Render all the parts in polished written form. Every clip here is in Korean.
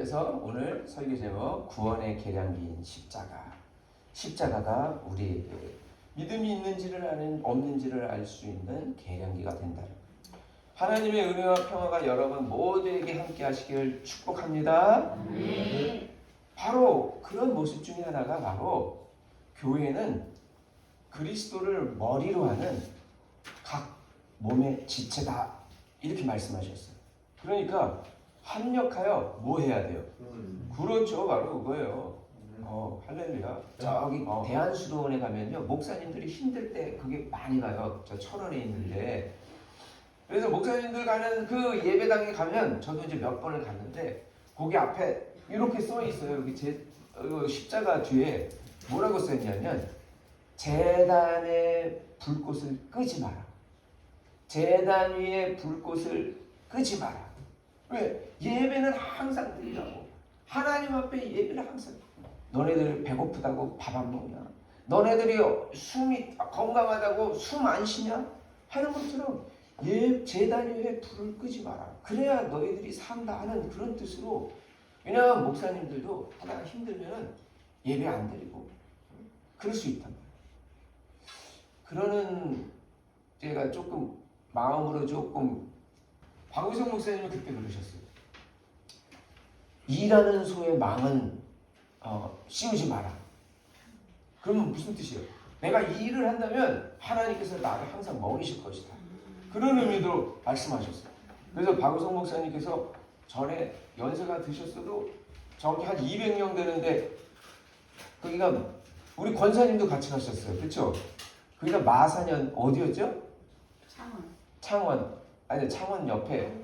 그래서 오늘 설교 제목 구원의 계량기인 십자가. 십자가가 우리에게 믿음이 있는지를 아는 없는지를 알 수 있는 계량기가 된다. 하나님의 은혜와 평화가 여러분 모두에게 함께 하시길 축복합니다. 바로 그런 모습 중에 하나가 바로 교회는 그리스도를 머리로 하는 각 몸의 지체다 이렇게 말씀하셨어요. 그러니까 합력하여 뭐 해야 돼요? 그렇죠, 바로 그거예요. 할렐루야. 저기 대한수도원에 가면요 목사님들이 힘들 때 그게 많이 가요. 저 철원에 있는데. 그래서 목사님들 가는 그 예배당에 가면 저도 이제 몇 번을 갔는데 거기 앞에 이렇게 써 있어요. 여기 십자가 뒤에 뭐라고 써 있냐면 제단의 불꽃을 끄지 마라. 제단 위에 불꽃을 끄지 마라. 왜? 예배는 항상 드리라고. 하나님 앞에 예배를 항상. 너네들 배고프다고 밥 안 먹냐? 너네들이 숨이 건강하다고 숨 안 쉬냐? 하는 것처럼 제단 위에 불을 끄지 마라. 그래야 너희들이 산다 하는 그런 뜻으로. 왜냐하면 목사님들도 하다가 힘들면 예배 안 드리고 그럴 수 있단 말이에요. 그러는 제가 조금 마음으로 조금 박우성 목사님이 그때 그러셨어요. 일하는 소의 망은 씌우지 마라. 그러면 무슨 뜻이에요? 내가 일을 한다면 하나님께서 나를 항상 먹이실 것이다. 그런 의미로 말씀하셨어요. 그래서 박우성 목사님께서 전에 연세가 드셨어도 저기 한 200명 되는데 거기가 우리 권사님도 같이 가셨어요. 그렇죠? 거기가 마산연 어디였죠? 창원. 아니 창원 옆에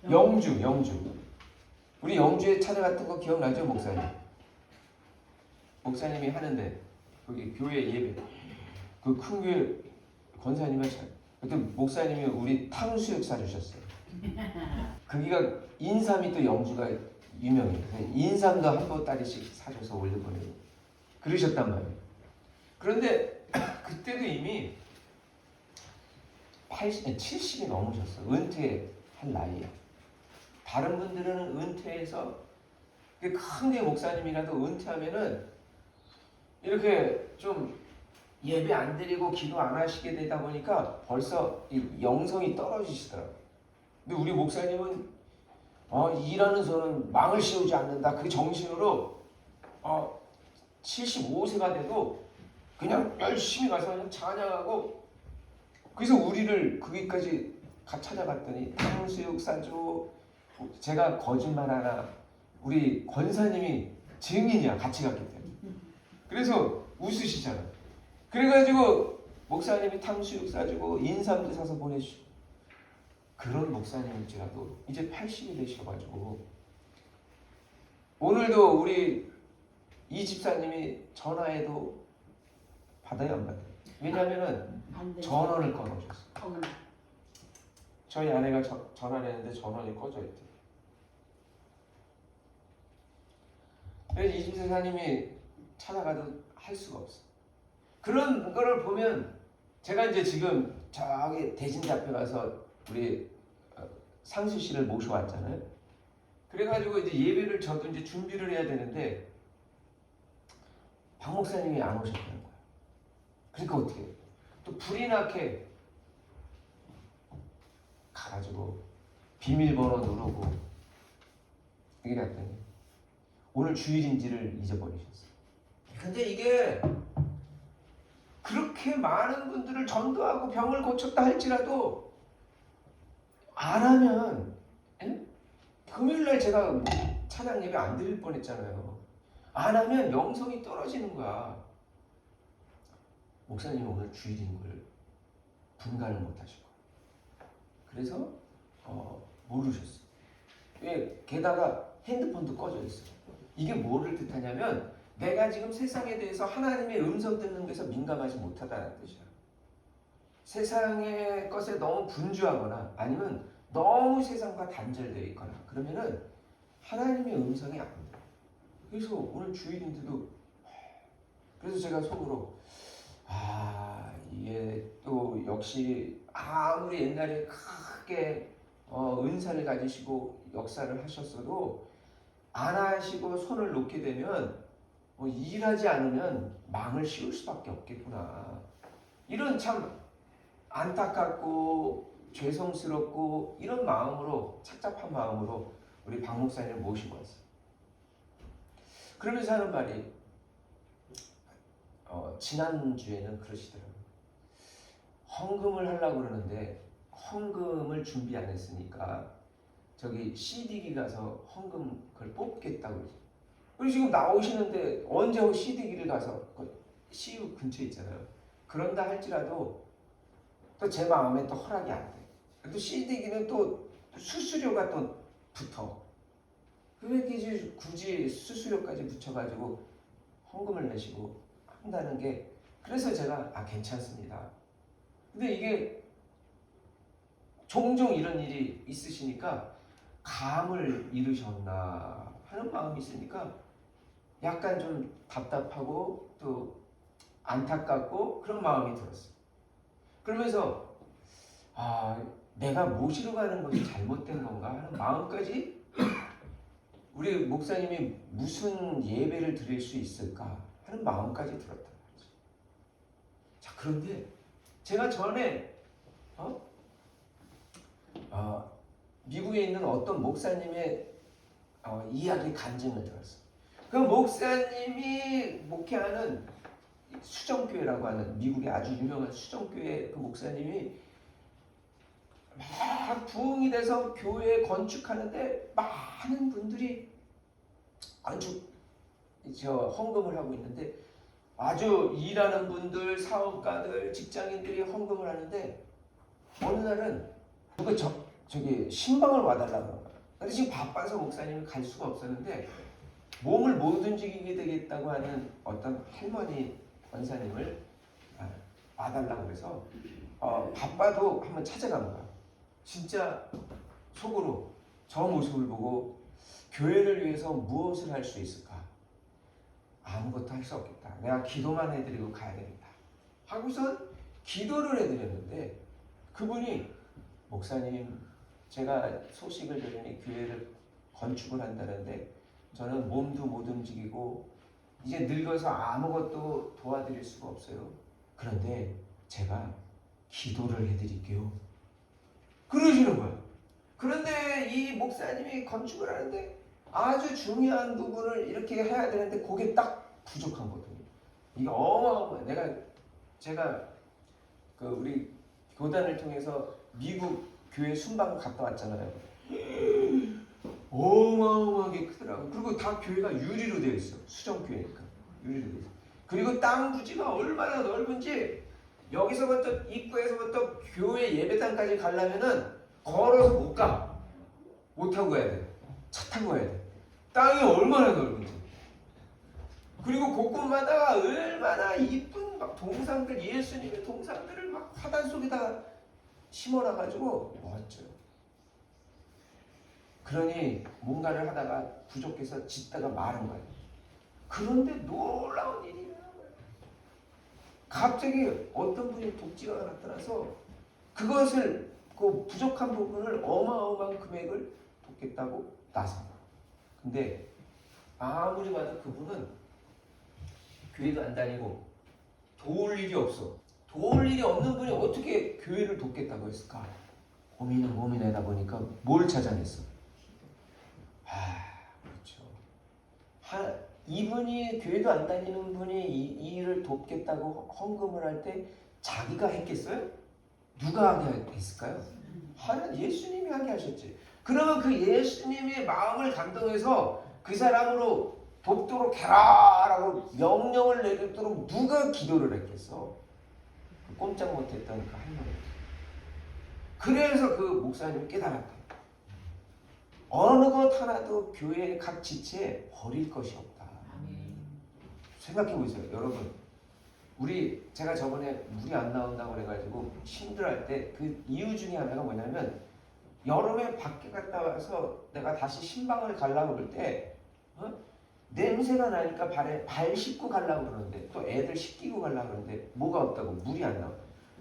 영주. 우리 영주에 찾아갔던 거 기억나죠, 목사님? 목사님이 하는데 거기 교회 예배 그 큰 교회 권사님을 그때 목사님이 우리 탕수육 사주셨어요. 거기가 인삼이 또 영주가 유명해요. 인삼도 한 보따리씩 사줘서 올려보내고 그러셨단 말이에요. 그런데 그때도 이미 70이 넘으셨어. 은퇴할 나이야. 다른 분들은 은퇴해서 큰데 목사님이라도 은퇴하면은 이렇게 좀 예배 안 드리고 기도 안 하시게 되다 보니까 벌써 이 영성이 떨어지시더라고요. 근데 우리 목사님은 일하는 소는 망을 씌우지 않는다. 그 정신으로 75세가 돼도 그냥 열심히 가서 그냥 찬양하고 그래서 우리를 거기까지 찾아갔더니 탕수육 사줘. 제가 거짓말 하나 우리 권사님이 증인이야. 같이 갔기 때문에. 그래서 웃으시잖아. 그래가지고 목사님이 탕수육 사주고 인삼도 사서 보내주시고 그런 목사님일지라도 이제 80이 되셔가지고 오늘도 우리 이 집사님이 전화해도 받아요 안 받아요? 왜냐하면은 전원을 꺼놓으셨어요. 저희 아내가 전화를 했는데 전원이 꺼져 있대요. 그래서 이 집사님이 찾아가도 할 수가 없어. 그런 거를 보면 제가 이제 지금 저기 대진 앞에 가서 우리 상수 씨를 모셔왔잖아요. 그래가지고 이제 예배를 저도 이제 준비를 해야 되는데 박 목사님이 안 오셨다는 거야. 그러니까 어떻게 해요? 또 불이 나게 가가지고 비밀번호 누르고 여기 갔더니 오늘 주일인지를 잊어버리셨어요. 근데 이게 그렇게 많은 분들을 전도하고 병을 고쳤다 할지라도 안 하면 금요일날 제가 찬양 예배 안 드릴 뻔했잖아요. 안 하면 영성이 떨어지는 거야. 목사님이 오늘 주일인 걸 분간을 못 하실 거야. 그래서 모르셨어요. 게다가 핸드폰도 꺼져 있어요. 이게 뭐를 뜻하냐면 내가 지금 세상에 대해서 하나님의 음성 듣는 데서 민감하지 못하다는 뜻이야. 세상의 것에 너무 분주하거나 아니면 너무 세상과 단절되어 있거나 그러면은 하나님의 음성이 안 돼. 그래서 오늘 주일인데도 그래서 제가 속으로 이게 또 역시 아무리 옛날에 크게 은사를 가지시고 역사를 하셨어도 안 하시고 손을 놓게 되면 일하지 않으면 망을 씌울 수밖에 없겠구나. 이런 참 안타깝고 죄송스럽고 이런 마음으로, 착잡한 마음으로 우리 박 목사님을 모시고 왔어요. 그러면서 하는 말이 지난주에는 그러시더라고요. 헌금을 하려고 그러는데 헌금을 준비 안 했으니까 저기 CD기 가서 헌금 그걸 뽑겠다고 그러죠. 그리고 지금 나오시는데 언제 CD기를 가서 CU 근처에 있잖아요. 그런다 할지라도 또 제 마음에 또 허락이 안 돼. 또 CD기는 또 수수료가 또 붙어. 왜 굳이 수수료까지 붙여가지고 헌금을 내시고 한다는 게, 그래서 제가 괜찮습니다. 근데 이게 종종 이런 일이 있으시니까 감을 잃으셨나 하는 마음이 있으니까 약간 좀 답답하고 또 안타깝고 그런 마음이 들었어요. 그러면서 내가 모시러 가는 것이 잘못된 건가 하는 마음까지, 우리 목사님이 무슨 예배를 드릴 수 있을까 하는 마음까지 들었단 말이죠. 자, 그런데 제가 전에 미국에 있는 어떤 목사님의 이야기 간증을 들었어요. 그 목사님이 목회하는 수정교회라고 하는 미국의 아주 유명한 수정교회 그 목사님이 막 부흥이 돼서 교회 건축하는데 많은 분들이 아주 헌금을 하고 있는데, 아주 일하는 분들, 사업가들, 직장인들이 헌금을 하는데 어느 날은 누가 저기 신방을 와달라고 하는 거야. 근데 지금 바빠서 목사님이 갈 수가 없었는데 몸을 못 움직이게 되겠다고 하는 어떤 할머니 권사님을 와달라고 해서 바빠도 한번 찾아간 거야. 진짜 속으로 저 모습을 보고 교회를 위해서 무엇을 할 수 있을까? 아무것도 할 수 없겠다. 내가 기도만 해드리고 가야 되겠다 하고선 기도를 해드렸는데, 그분이 목사님, 제가 소식을 들으니 교회를 건축을 한다는데 저는 몸도 못 움직이고 이제 늙어서 아무것도 도와드릴 수가 없어요. 그런데 제가 기도를 해드릴게요. 그러시는 거예요. 그런데 이 목사님이 건축을 하는데 아주 중요한 부분을 이렇게 해야 되는데 그게 딱 부족한 거거든요. 이게 어마어마해. 제가 그 우리 교단을 통해서 미국 교회 순방 갔다 왔잖아요. 어마어마하게 크더라고. 그리고 다 교회가 유리로 되어 있어. 수정교회니까 유리로 되어 있어. 그리고 땅 부지가 얼마나 넓은지, 여기서부터 입구에서부터 교회 예배당까지 가려면은 걸어서 못 가. 못 타고 가야 돼. 차 타고 가야 돼. 땅이 얼마나 넓은지. 그리고 곳곳마다 얼마나 이쁜 막 동상들, 예수님의 동상들을 막 화단 속에다 심어놔가지고 멋져요. 그러니 뭔가를 하다가 부족해서 짓다가 마른 거예요. 그런데 놀라운 일이 일어난 거예요. 갑자기 어떤 분이 독지가 나타나서 그것을, 그 부족한 부분을 어마어마한 금액을 돕겠다고 나선 거예요. 근데 아무리 봐도 그분은 교회도 안 다니고 도울 일이 없어. 도울 일이 없는 분이 어떻게 교회를 돕겠다고 했을까? 고민하다 보니까 뭘 찾아냈어? 그렇죠. 이분이 교회도 안 다니는 분이 이 일을 돕겠다고 헌금을 할 때 자기가 했겠어요? 누가 하게 했을까요? 하나님, 예수님이 하게 하셨지. 그러면 그 예수님의 마음을 감동해서 그 사람으로 돕도록 해라라고 명령을 내리도록 누가 기도를 했겠어? 꼼짝 못했던 그 할머니. 그래서 그 목사님이 깨달았다. 어느 것 하나도 교회의 각 지체에 버릴 것이 없다. 생각해 보세요, 여러분. 제가 저번에 물이 안 나온다고 그래가지고 힘들어할 때 그 이유 중에 하나가 뭐냐면, 여름에 밖에 갔다 와서 내가 다시 신방을 가려고 그럴 때 냄새가 나니까 발 씻고 가려고 그러는데, 또 애들 씻기고 가려고 그러는데 뭐가 없다고, 물이 안 나와.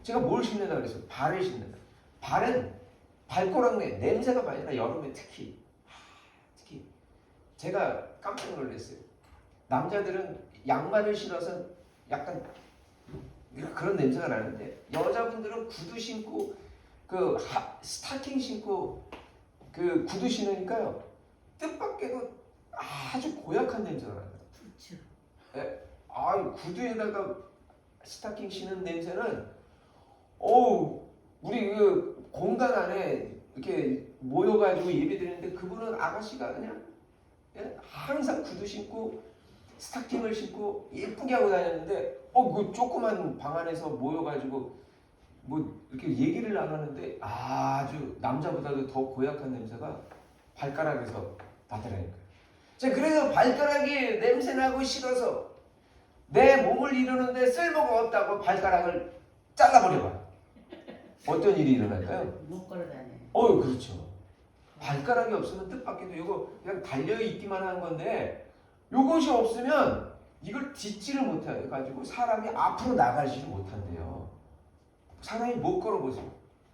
제가 뭘 신는다 그랬어요? 발을 신는다. 발은 발가락 냄새가 많이 나. 여름에 특히 제가 깜짝 놀랐어요. 남자들은 양말을 신어서 약간 그런 냄새가 나는데 여자분들은 구두 신고 스타킹 신고 그 구두 신으니까요. 뜻밖에도 아주 고약한 냄새가 나요. 그렇죠. 예, 구두에다가 스타킹 신은 냄새는 우리 그 공간 안에 이렇게 모여가지고 예배드리는데 그분은 아가씨가 그냥 항상 구두 신고 스타킹을 신고 예쁘게 하고 다녔는데 그 조그만 방 안에서 모여가지고 뭐 이렇게 얘기를 나누는데 아주 남자보다도 더 고약한 냄새가 발가락에서 나더라니까요. 그래서 발가락이 냄새나고 싫어서 내 몸을 이루는데 쓸모가 없다고 발가락을 잘라버려봐요. 어떤 일이 일어날까요? 못 걸어다녀. 그렇죠. 발가락이 없으면 뜻밖에도 이거 그냥 달려있기만 하는 건데 이것이 없으면 이걸 딛지를 못해가지고 사람이 앞으로 나가지를 못한대요. 사람이 못 걸어보세요.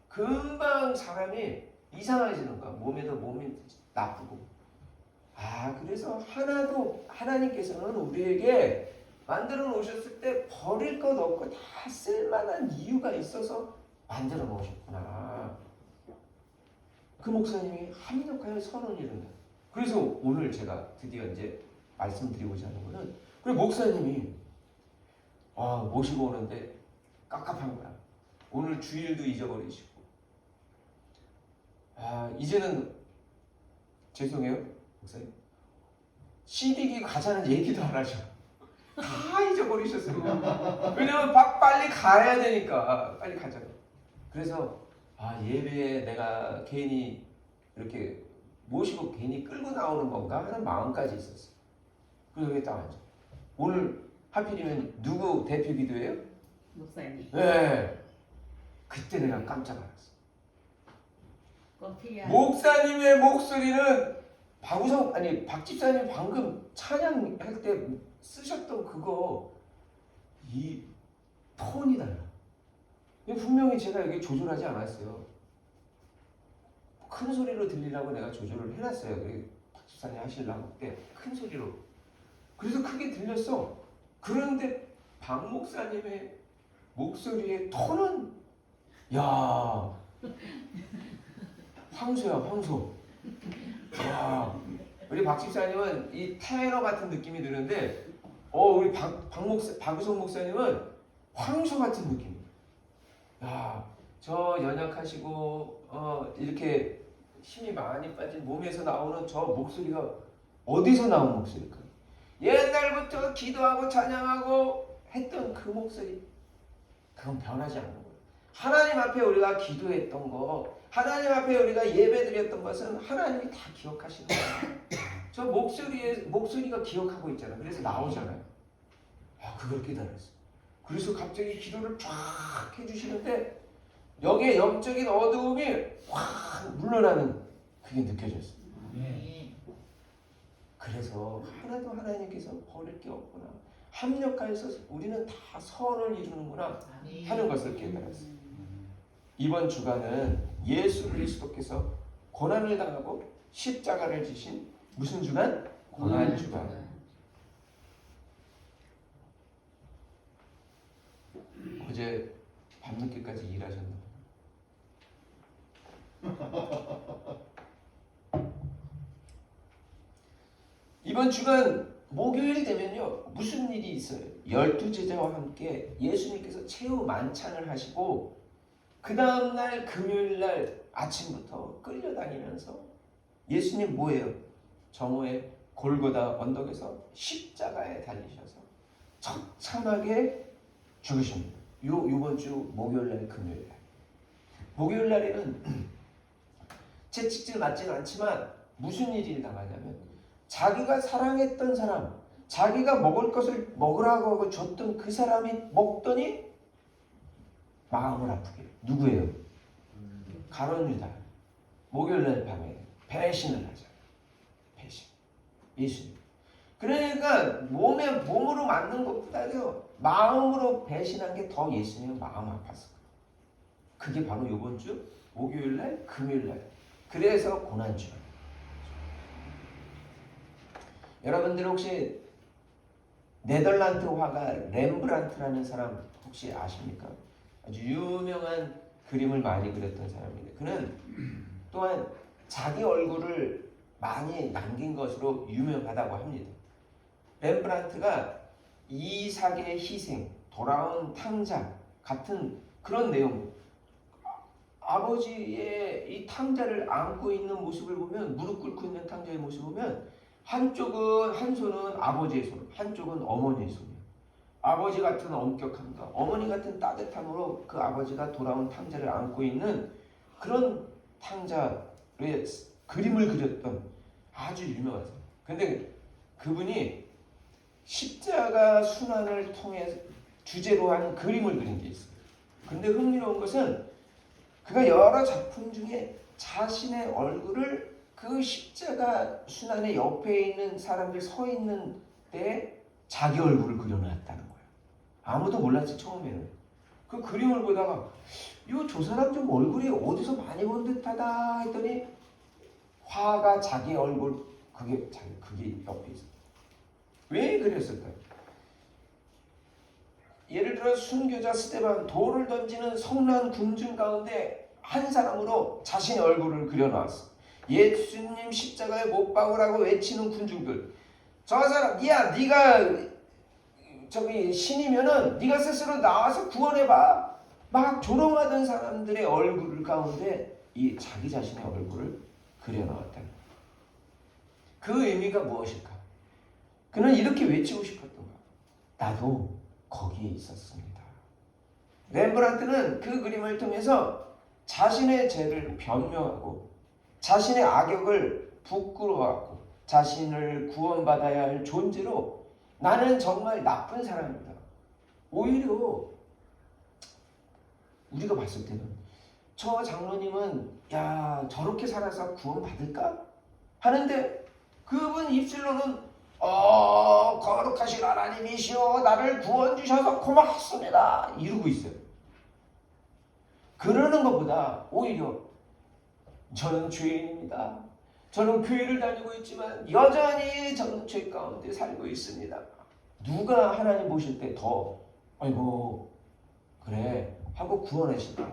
금방 사람이 이상해지는 거야. 몸이 나쁘고. 그래서 하나님께서는 우리에게 만들어 놓으셨을 때 버릴 것 없고 다 쓸만한 이유가 있어서 만들어 놓으셨구나. 그 목사님이 합력하여 선언을 이룬다. 그래서 오늘 제가 드디어 이제 말씀드리고자 하는 거는 그 목사님이 모시고 오는데 깝깝한 거야. 오늘 주일도 잊어버리시고 이제는 죄송해요 목사님 CD기 가자는 얘기도 안 하셔. 다 잊어버리셨어요. 왜냐면 빨리 가야 되니까 빨리 가자고. 그래서 예배에 내가 괜히 이렇게 모시고 괜히 끌고 나오는 건가 하는 마음까지 있었어요. 그래서 여기 딱 앉아. 오늘 하필이면 누구 대표 기도예요? 목사님. 네. 그때 내가 깜짝 알았어. 꼭 필요한. 목사님의 목소리는 박 집사님 방금 찬양할 때 쓰셨던 이 톤이 달라. 분명히 제가 여기 조절하지 않았어요. 큰 소리로 들리라고 내가 조절을 해놨어요. 박 집사님 하시려고 때 큰 소리로. 그래서 크게 들렸어. 그런데 박 목사님의 목소리의 톤은 황소야 황소. 우리 박 집사님은 이 테너 같은 느낌이 드는데 우리 박우성 목사님은 황소 같은 느낌이에요. 저 연약하시고 이렇게 힘이 많이 빠진 몸에서 나오는 저 목소리가 어디서 나온 목소리일까요? 옛날부터 기도하고 찬양하고 했던 그 목소리, 그건 변하지 않는 거예요. 하나님 앞에 우리가 기도했던 거, 하나님 앞에 우리가 예배드렸던 것은 하나님이 다 기억하시는 거예요. 저 목소리가 기억하고 있잖아요. 그래서 나오잖아요. 그걸 깨달았어요. 그래서 갑자기 기도를 쫙 해주시는데 여기에 영적인 어두움이 확 물러나는 그게 느껴졌어요. 그래서 하나도 하나님께서 버릴 게 없구나. 합력하여서 우리는 다 선을 이루는구나 하는 것을 깨달았어요. 이번 주간은 예수 그리스도께서 고난을 당하고 십자가를 지신 무슨 주간? 고난 주간. 어제 밤늦게까지 일하셨나? 이번 주간 목요일이 되면요 무슨 일이 있어요? 12제자와 함께 예수님께서 최후 만찬을 하시고 그 다음날 금요일날 아침부터 끌려다니면서 예수님 뭐예요? 정오에 골고다 언덕에서 십자가에 달리셔서 처참하게 죽으십니다. 요번 주 목요일날 금요일날. 목요일날에는 채찍질 맞지는 않지만 무슨 일이 당하냐면 자기가 사랑했던 사람, 자기가 먹을 것을 먹으라고 하고 줬던 그 사람이 먹더니 마음을 아프게 해요. 누구예요? 가룟 유다. 목요일날 밤에 배신을 하잖아요. 배신. 예수님. 그러니까 몸으로 맞는 것보다요 마음으로 배신한 게 더 예수님은 마음 아팠을 거예요. 그게 바로 이번 주 목요일날 금요일날. 그래서 고난주간. 여러분들 혹시 네덜란드 화가 렘브란트라는 사람 혹시 아십니까? 아주 유명한 그림을 많이 그렸던 사람인데 그는 또한 자기 얼굴을 많이 남긴 것으로 유명하다고 합니다. 렘브란트가 이삭의 희생, 돌아온 탕자 같은 그런 내용, 아버지의 이 탕자를 안고 있는 모습을 보면, 무릎 꿇고 있는 탕자의 모습을 보면 한 손은 아버지의 손, 한쪽은 어머니의 손이에요. 아버지 같은 엄격함과 어머니 같은 따뜻함으로 그 아버지가 돌아온 탕자를 안고 있는 그런 탕자의 그림을 그렸던 아주 유명한 사람. 근데 그분이 십자가 순환을 통해 주제로 한 그림을 그린 게 있어요. 근데 흥미로운 것은 그가 여러 작품 중에 자신의 얼굴을 그 십자가 순환의 옆에 있는 사람들 서 있는 때 자기 얼굴을 그려놨다는 거예요. 아무도 몰랐지 처음에는. 그 그림을 보다가 저 사람 좀 얼굴이 어디서 많이 본 듯하다 했더니 화가 자기 얼굴 그게 옆에 있어요. 왜 그랬을까요? 예를 들어 순교자 스데반 돌을 던지는 성난 군중 가운데 한 사람으로 자신의 얼굴을 그려놨어. 예수님 십자가에 못 박으라고 외치는 군중들. 저 사람, 네가 저기 신이면은 네가 스스로 나와서 구원해봐. 막 조롱하던 사람들의 얼굴 가운데 이 자기 자신의 얼굴을 그려놓았다는 거예요. 그 의미가 무엇일까? 그는 이렇게 외치고 싶었던 거야. 나도 거기에 있었습니다. 렘브란트는 그 그림을 통해서 자신의 죄를 변명하고 자신의 악역을 부끄러워하고 자신을 구원받아야 할 존재로 나는 정말 나쁜 사람이다. 오히려 우리가 봤을 때는 저 장로님은 저렇게 살아서 구원받을까? 하는데 그분 입술로는 거룩하신 하나님이시오 나를 구원 주셔서 고맙습니다 이러고 있어요. 그러는 것보다 오히려 저는 죄인입니다. 저는 교회를 다니고 있지만 여전히 저는 죄 가운데 살고 있습니다. 누가 하나님 보실 때 더 아이고 그래 하고 구원하신다.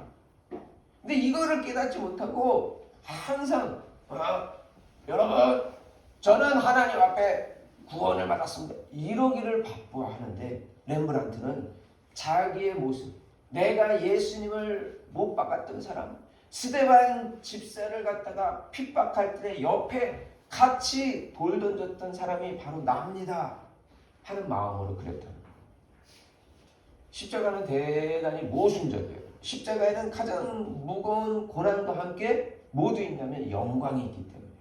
근데 이거를 깨닫지 못하고 항상 여러분 저는 하나님 앞에 구원을 받았습니다. 이러기를 바쁘하는데 렘브란트는 자기의 모습, 내가 예수님을 못 박았던 사람, 스데반 집사를 갖다가 핍박할 때 옆에 같이 돌 던졌던 사람이 바로 나입니다 하는 마음으로 그랬다는 거예요. 십자가는 대단히 모순적이에요. 십자가에는 가장 무거운 고난과 함께 모두 있냐면 영광이 있기 때문에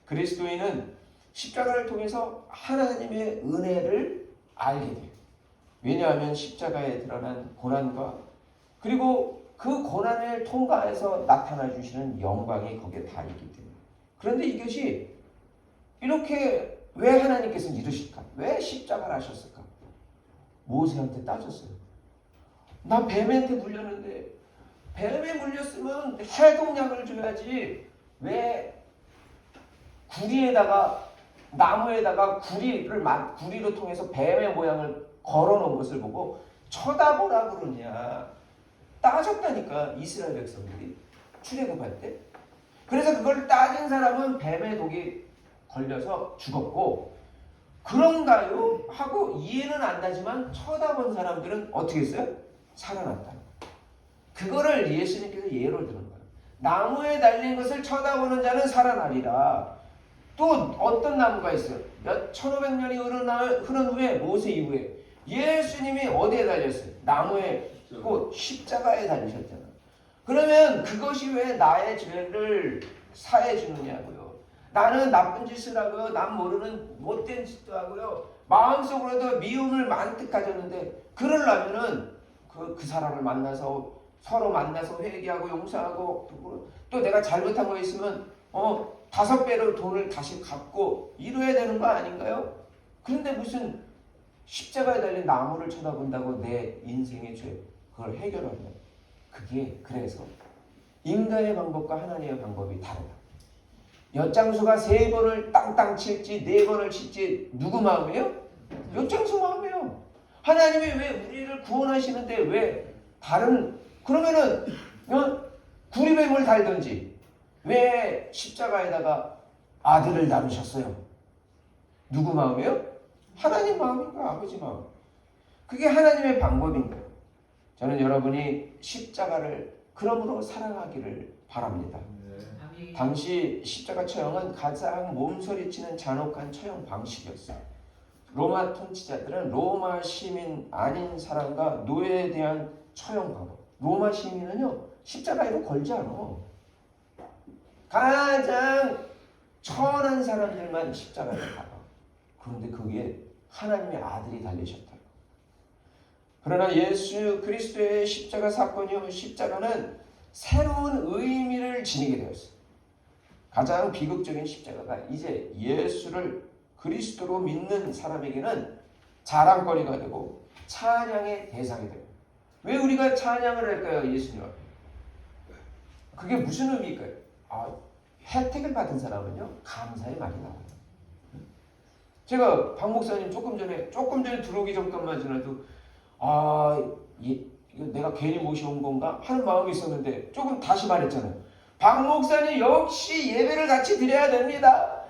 그리스도인은 십자가를 통해서 하나님의 은혜를 알게 돼요. 왜냐하면 십자가에 드러난 고난과 그리고 그 고난을 통과해서 나타나 주시는 영광이 거기에 다 있기 때문에. 그런데 이것이 이렇게 왜 하나님께서 이러실까? 왜 십자가를 하셨을까? 모세한테 따졌어요. 나 뱀한테 물렸는데 뱀에 물렸으면 해독약을 줘야지 왜 나무에다가 구리로 통해서 뱀의 모양을 걸어놓은 것을 보고 쳐다보라 그러냐. 따졌다니까 이스라엘 백성들이 출애굽할 때. 그래서 그걸 따진 사람은 뱀의 독이 걸려서 죽었고 그런가요? 하고 이해는 안 나지만 쳐다본 사람들은 어떻게 했어요? 살아났다. 그거를 예수님께서 예로 드는 거예요. 나무에 달린 것을 쳐다보는 자는 살아나리라. 또 어떤 나무가 있어요? 1500년이 흐른 후에 모세 이후에 예수님이 어디에 달렸어요? 나무에 곧 십자가에 달리셨잖아요. 그러면 그것이 왜 나의 죄를 사해 주느냐고요. 나는 나쁜 짓을 하고요. 남 모르는 못된 짓도 하고요. 마음속으로도 미움을 만뜩 가졌는데 그러려면은 그 사람을 만나서 서로 만나서 회개하고 용서하고 또 내가 잘못한 거 있으면 5배로 돈을 다시 갚고 이뤄야 되는 거 아닌가요? 그런데 무슨 십자가에 달린 나무를 쳐다본다고 내 인생의 죄 그걸 해결한다. 그게 그래서 인간의 방법과 하나님의 방법이 다르다. 엿장수가 3번을 땅땅 칠지 4번을 칠지 누구 마음이에요? 엿장수 마음이에요. 하나님이 왜 우리를 구원하시는데 왜 다른 그러면은 구리뱀을 달든지 왜 십자가에다가 아들을 나누셨어요? 누구 마음이에요? 하나님 마음인가 아버지 마음. 그게 하나님의 방법인 거예요. 저는 여러분이 십자가를 그러므로 사랑하기를 바랍니다. 당시 십자가 처형은 가장 몸서리치는 잔혹한 처형 방식이었어요. 로마 통치자들은 로마 시민 아닌 사람과 노예에 대한 처형 방법. 로마 시민은요 십자가에도 걸지 않아. 가장 천한 사람들만 십자가에 가봐. 그런데 그게 하나님의 아들이 달리셨다. 그러나 예수 그리스도의 십자가 사건이요 십자가는 새로운 의미를 지니게 되었어요. 가장 비극적인 십자가가 이제 예수를 그리스도로 믿는 사람에게는 자랑거리가 되고 찬양의 대상이 돼요. 왜 우리가 찬양을 할까요? 예수님 앞에. 그게 무슨 의미일까요? 혜택을 받은 사람은요 감사의 말이 나와요. 제가 박 목사님 조금 전에 들어오기 전까지만 지나도 이거 내가 괜히 모셔온 건가 하는 마음이 있었는데 조금 다시 말했잖아요. 박 목사님 역시 예배를 같이 드려야 됩니다.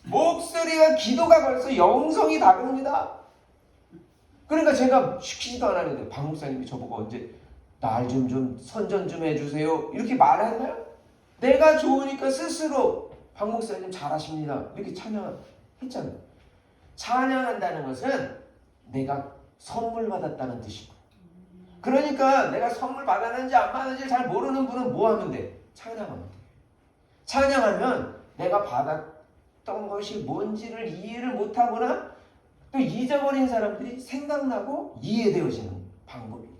목소리가 기도가 벌써 영성이 다릅니다. 그러니까 제가 시키지도 않았는데 박 목사님이 저보고 언제 날 좀 선전 좀 해주세요 이렇게 말했나요? 내가 좋으니까 스스로 박 목사님 잘하십니다 이렇게 찬양했잖아요. 찬양한다는 것은 내가 선물 받았다는 뜻이고, 그러니까 내가 선물 받았는지 안 받았는지 잘 모르는 분은 뭐 하면 돼? 찬양하면 돼. 찬양하면 내가 받았던 것이 뭔지를 이해를 못하거나 또 잊어버린 사람들이 생각나고 이해되어지는 방법이에요.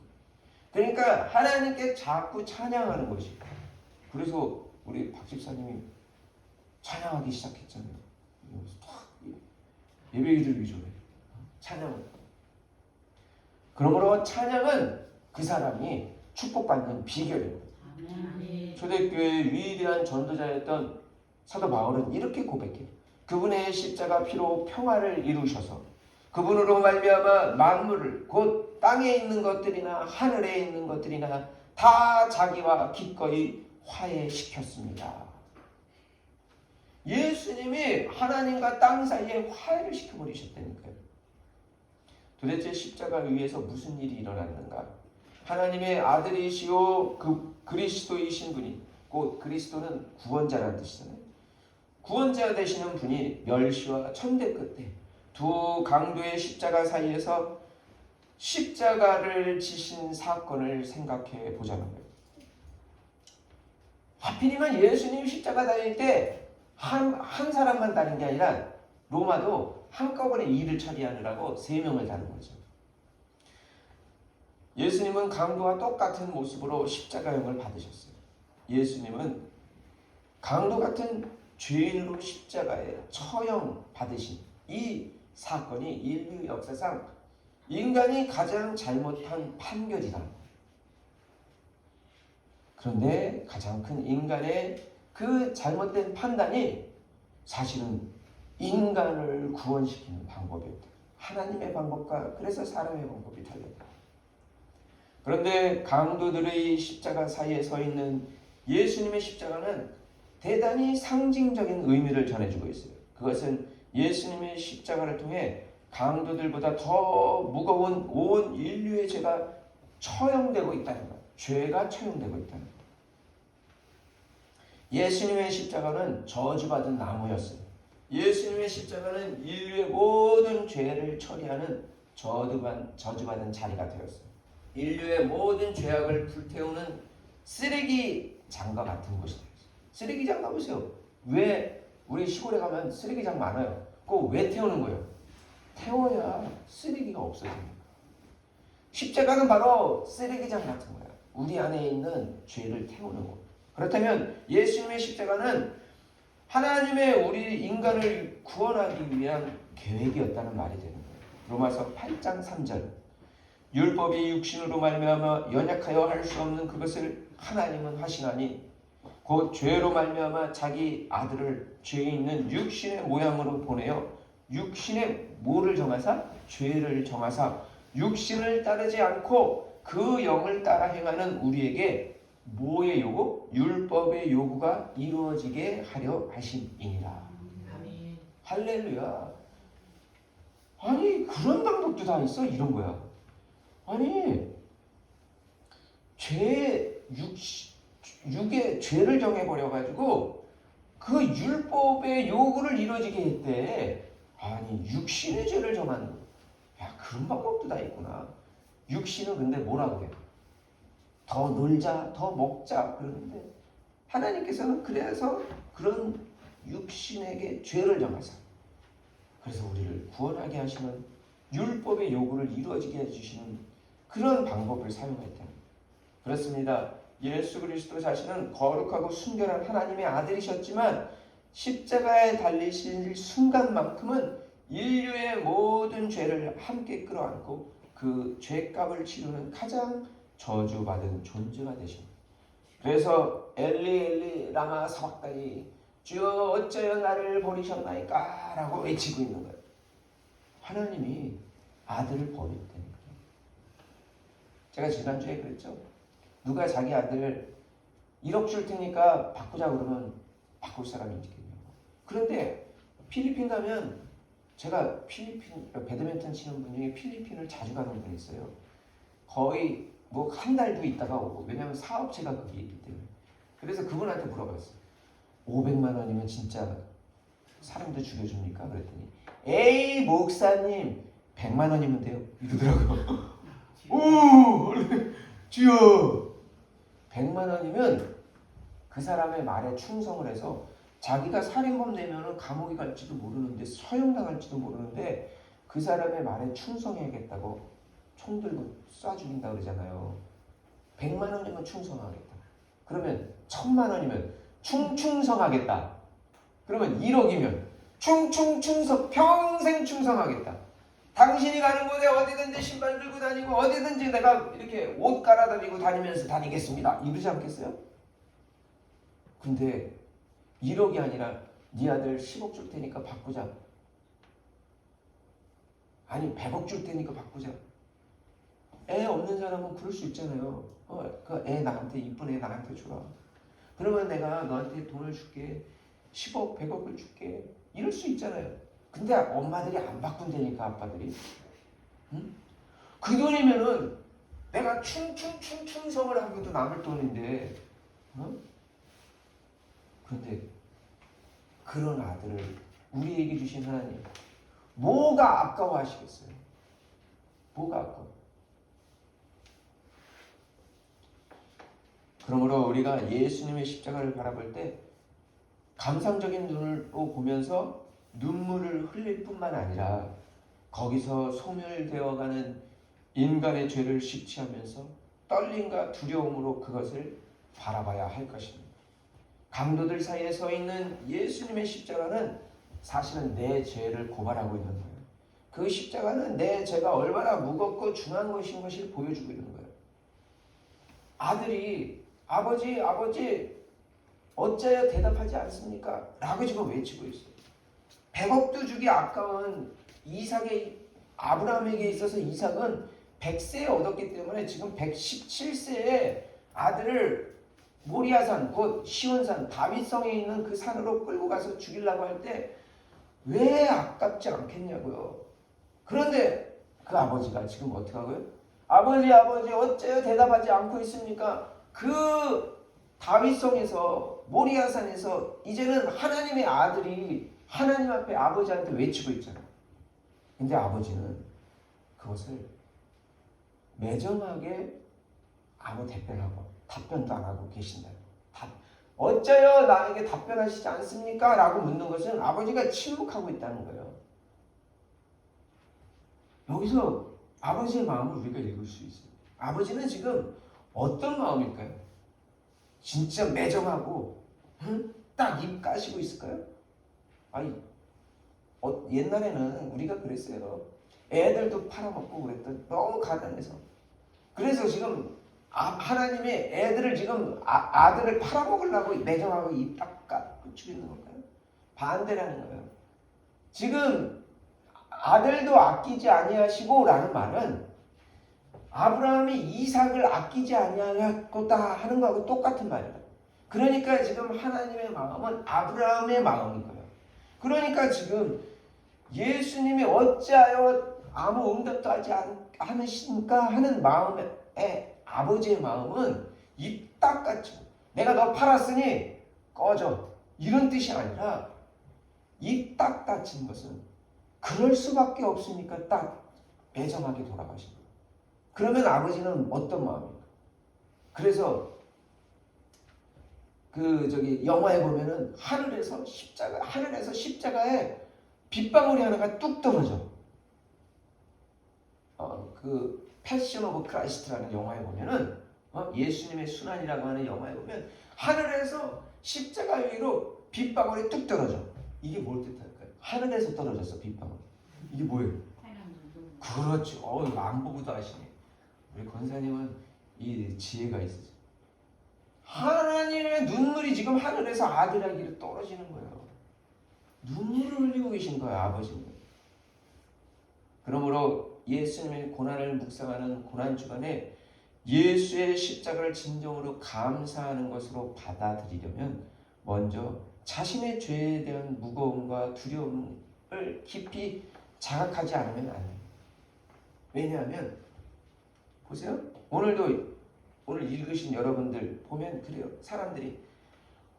그러니까 하나님께 자꾸 찬양하는 것이. 그래서 우리 박 집사님이 찬양하기 시작했잖아요. 예배 드리기 전에 찬양을. 그러므로 찬양은 그 사람이 축복받는 비결입니다. 초대교회의 위대한 전도자였던 사도 바울은 이렇게 고백해요. 그분의 십자가 피로 평화를 이루셔서 그분으로 말미암아 만물을 곧 땅에 있는 것들이나 하늘에 있는 것들이나 다 자기와 기꺼이 화해시켰습니다. 예수님이 하나님과 땅 사이에 화해를 시켜버리셨다니까요. 도대체 십자가 위에서 무슨 일이 일어났는가? 하나님의 아들이시오 그 그리스도이신 분이, 곧 그리스도는 구원자라는 뜻이잖아요. 구원자 되시는 분이 멸시와 천대 끝에 두 강도의 십자가 사이에서 십자가를 지신 사건을 생각해 보자는 거예요. 하필이면 예수님 십자가 다닐 때 한 사람만 다른 게 아니라 로마도 한꺼번에 일을 처리하느라고 3명을 다른 거죠. 예수님은 강도와 똑같은 모습으로 십자가형을 받으셨어요. 예수님은 강도 같은 죄인으로 십자가에 처형 받으신 이 사건이 인류 역사상 인간이 가장 잘못한 판결이다. 그런데 가장 큰 인간의 그 잘못된 판단이 사실은 인간을 구원시키는 방법이었다. 하나님의 방법과 그래서 사람의 방법이 달랐다. 그런데 강도들의 십자가 사이에 서 있는 예수님의 십자가는 대단히 상징적인 의미를 전해주고 있어요. 그것은 예수님의 십자가를 통해 강도들보다 더 무거운 온 인류의 죄가 처형되고 있다는 것. 죄가 처형되고 있다는 것. 예수님의 십자가는 저주받은 나무였어요. 예수님의 십자가는 인류의 모든 죄를 처리하는 저주받은 자리가 되었어요. 인류의 모든 죄악을 불태우는 쓰레기장과 같은 곳이 되었어요. 쓰레기장 가보세요. 왜 우리 시골에 가면 쓰레기장 많아요. 그거 왜 태우는 거예요? 태워야 쓰레기가 없어집니다. 십자가는 바로 쓰레기장 같은 거야. 우리 안에 있는 죄를 태우는 거. 그렇다면 예수님의 십자가는 하나님의 우리 인간을 구원하기 위한 계획이었다는 말이 되는 거예요. 로마서 8장 3절. 율법이 육신으로 말미암아 연약하여 할 수 없는 그것을 하나님은 하시나니 곧 죄로 말미암아 자기 아들을 죄 있는 육신의 모양으로 보내어 육신의 뭐를 정하사? 죄를 정하사 육신을 따르지 않고 그 영을 따라 행하는 우리에게 뭐의 요구? 율법의 요구가 이루어지게 하려 하심이니라. 아멘. 할렐루야. 아니 그런 방법도 다 있어? 이런 거야. 아니 육의 죄를 정해버려가지고 그 율법의 요구를 이루어지게 했대. 아니 육신의 죄를 정하는 거. 야 그런 방법도 다 있구나. 육신은 근데 뭐라고 해? 더 놀자, 더 먹자 그러는데 하나님께서는 그래서 그런 육신에게 죄를 정하사 그래서 우리를 구원하게 하시는 율법의 요구를 이루어지게 해주시는 그런 방법을 사용했다. 그렇습니다. 예수 그리스도 자신은 거룩하고 순결한 하나님의 아들이셨지만 십자가에 달리실 순간만큼은 인류의 모든 죄를 함께 끌어안고 그 죄값을 치르는 가장 저주받은 존재가 되십니다. 그래서 엘리 엘리 라마 사박다니 주여 어찌하여 나를 버리셨나이까 라고 외치고 있는 거예요. 하나님이 아들을 버렸다는 거예요. 제가 지난주에 그랬죠. 누가 자기 아들을 1억 줄 테니까 바꾸자 그러면 바꿀 사람이 있겠냐고. 그런데 필리핀 가면 제가 필리핀 배드민턴 치는 분 중에 필리핀을 자주 가는 분이 있어요. 거의 뭐 한 달도 있다가 오고 왜냐하면 사업체가 거기 있기 때문에. 그래서 그분한테 물어봤어요. 500만 원이면 진짜 사람들 죽여줍니까? 그랬더니 에이 목사님 100만 원이면 돼요 이러더라고요. 오 주여 100만 원이면 그 사람의 말에 충성을 해서 자기가 살인범 되면 감옥에 갈지도 모르는데 처형당할지도 모르는데 그 사람의 말에 충성해야겠다고 총 들고 쏴 죽인다 그러잖아요. 100만 원이면 충성하겠다. 그러면 1000만 원이면 충성하겠다. 그러면 1억이면 충성 평생 충성하겠다. 당신이 가는 곳에 어디든지 신발 들고 다니고 어디든지 내가 이렇게 옷 갈아다니고 다니면서 다니겠습니다. 이러지 않겠어요? 근데 1억이 아니라 네 아들 10억 줄 테니까 바꾸자. 아니 100억 줄 테니까 바꾸자. 애 없는 사람은 그럴 수 있잖아요. 그 애 나한테 이쁜 애 나한테 주라. 그러면 내가 너한테 돈을 줄게. 10억 100억을 줄게. 이럴 수 있잖아요. 근데 엄마들이 안 바꾼다니까 아빠들이. 응? 그 돈이면은 내가 충성을 한 것도 남을 돈인데. 그런데 그런 아들을 우리에게 주신 하나님 뭐가 아까워하시겠어요? 뭐가 아까워? 그러므로 우리가 예수님의 십자가를 바라볼 때 감상적인 눈으로 보면서 눈물을 흘릴 뿐만 아니라 거기서 소멸되어가는 인간의 죄를 식치하면서 떨림과 두려움으로 그것을 바라봐야 할 것입니다. 강도들 사이에 서 있는 예수님의 십자가는 사실은 내 죄를 고발하고 있는 거예요. 그 십자가는 내 죄가 얼마나 무겁고 중한 것인 것을 보여주고 있는 거예요. 아들이 아버지 어째야 대답하지 않습니까? 라고 지금 외치고 있어요. 100억도 주기 아까운 이삭의 아브라함에게 있어서 이삭은 100세에 얻었기 때문에 지금 117세에 아들을 모리아산 곧 시온산 다윗성에 있는 그 산으로 끌고 가서 죽이려고 할 때 왜 아깝지 않겠냐고요. 그런데 그 아버지가 지금 어떻게 하고요? 아버지 어째요 대답하지 않고 있습니까? 그 다윗성에서 모리아산에서 이제는 하나님의 아들이 하나님 앞에 아버지한테 외치고 있잖아요. 근데 아버지는 그것을 매정하게 아무 답변도 안 하고 계신다. 어째요 나에게 답변하시지 않습니까? 라고 묻는 것은 아버지가 침묵하고 있다는 거예요. 여기서 아버지의 마음을 우리가 읽을 수 있어요. 아버지는 지금 어떤 마음일까요? 진짜 매정하고 딱 입 까시고 있을까요? 아니 옛날에는 우리가 그랬어요. 애들도 팔아먹고 그랬던 너무 가난해서. 그래서 지금 하나님의 애들을 지금 아들을 팔아먹으려고 매정하고 입 닦고 죽이는 걸까요? 반대라는 거예요. 지금 아들도 아끼지 아니하시고라는 말은 아브라함이 이삭을 아끼지 아니하였다 하는 거하고 똑같은 말이다. 그러니까 지금 하나님의 마음은 아브라함의 마음인 거예요. 그러니까 지금 예수님이 어찌하여 아무 응답도 하지 않으신가 하는 마음에 아버지의 마음은 입 닦았죠. 내가 너 팔았으니 꺼져. 이런 뜻이 아니라 입 딱 닫힌 것은 그럴 수밖에 없으니까 딱 매정하게 돌아가신 거예요. 그러면 아버지는 어떤 마음입니까? 그래서 영화에 보면은 하늘에서 십자가에 빗방울이 하나가 뚝 떨어져. 그 패션 오브 크라이스트라는 영화에 보면은 예수님의 순환이라고 하는 영화에 보면 하늘에서 십자가 위로 빗방울이 뚝 떨어져. 이게 뭘 뜻할까요? 하늘에서 떨어졌어 빗방울. 이게 뭐예요? 그렇죠. 이거 안 보고도 아시네. 우리 권사님은 이 지혜가 있으죠. 하나님의 눈물이 지금 하늘에서 아들에게로 떨어지는 거예요. 눈물을 흘리고 계신 거예요, 아버지는. 그러므로 예수님의 고난을 묵상하는 고난 주간에 예수의 십자가를 진정으로 감사하는 것으로 받아들이려면 먼저 자신의 죄에 대한 무거움과 두려움을 깊이 자각하지 않으면 안 돼요. 왜냐하면 보세요. 오늘 읽으신 여러분들 보면 그래요. 사람들이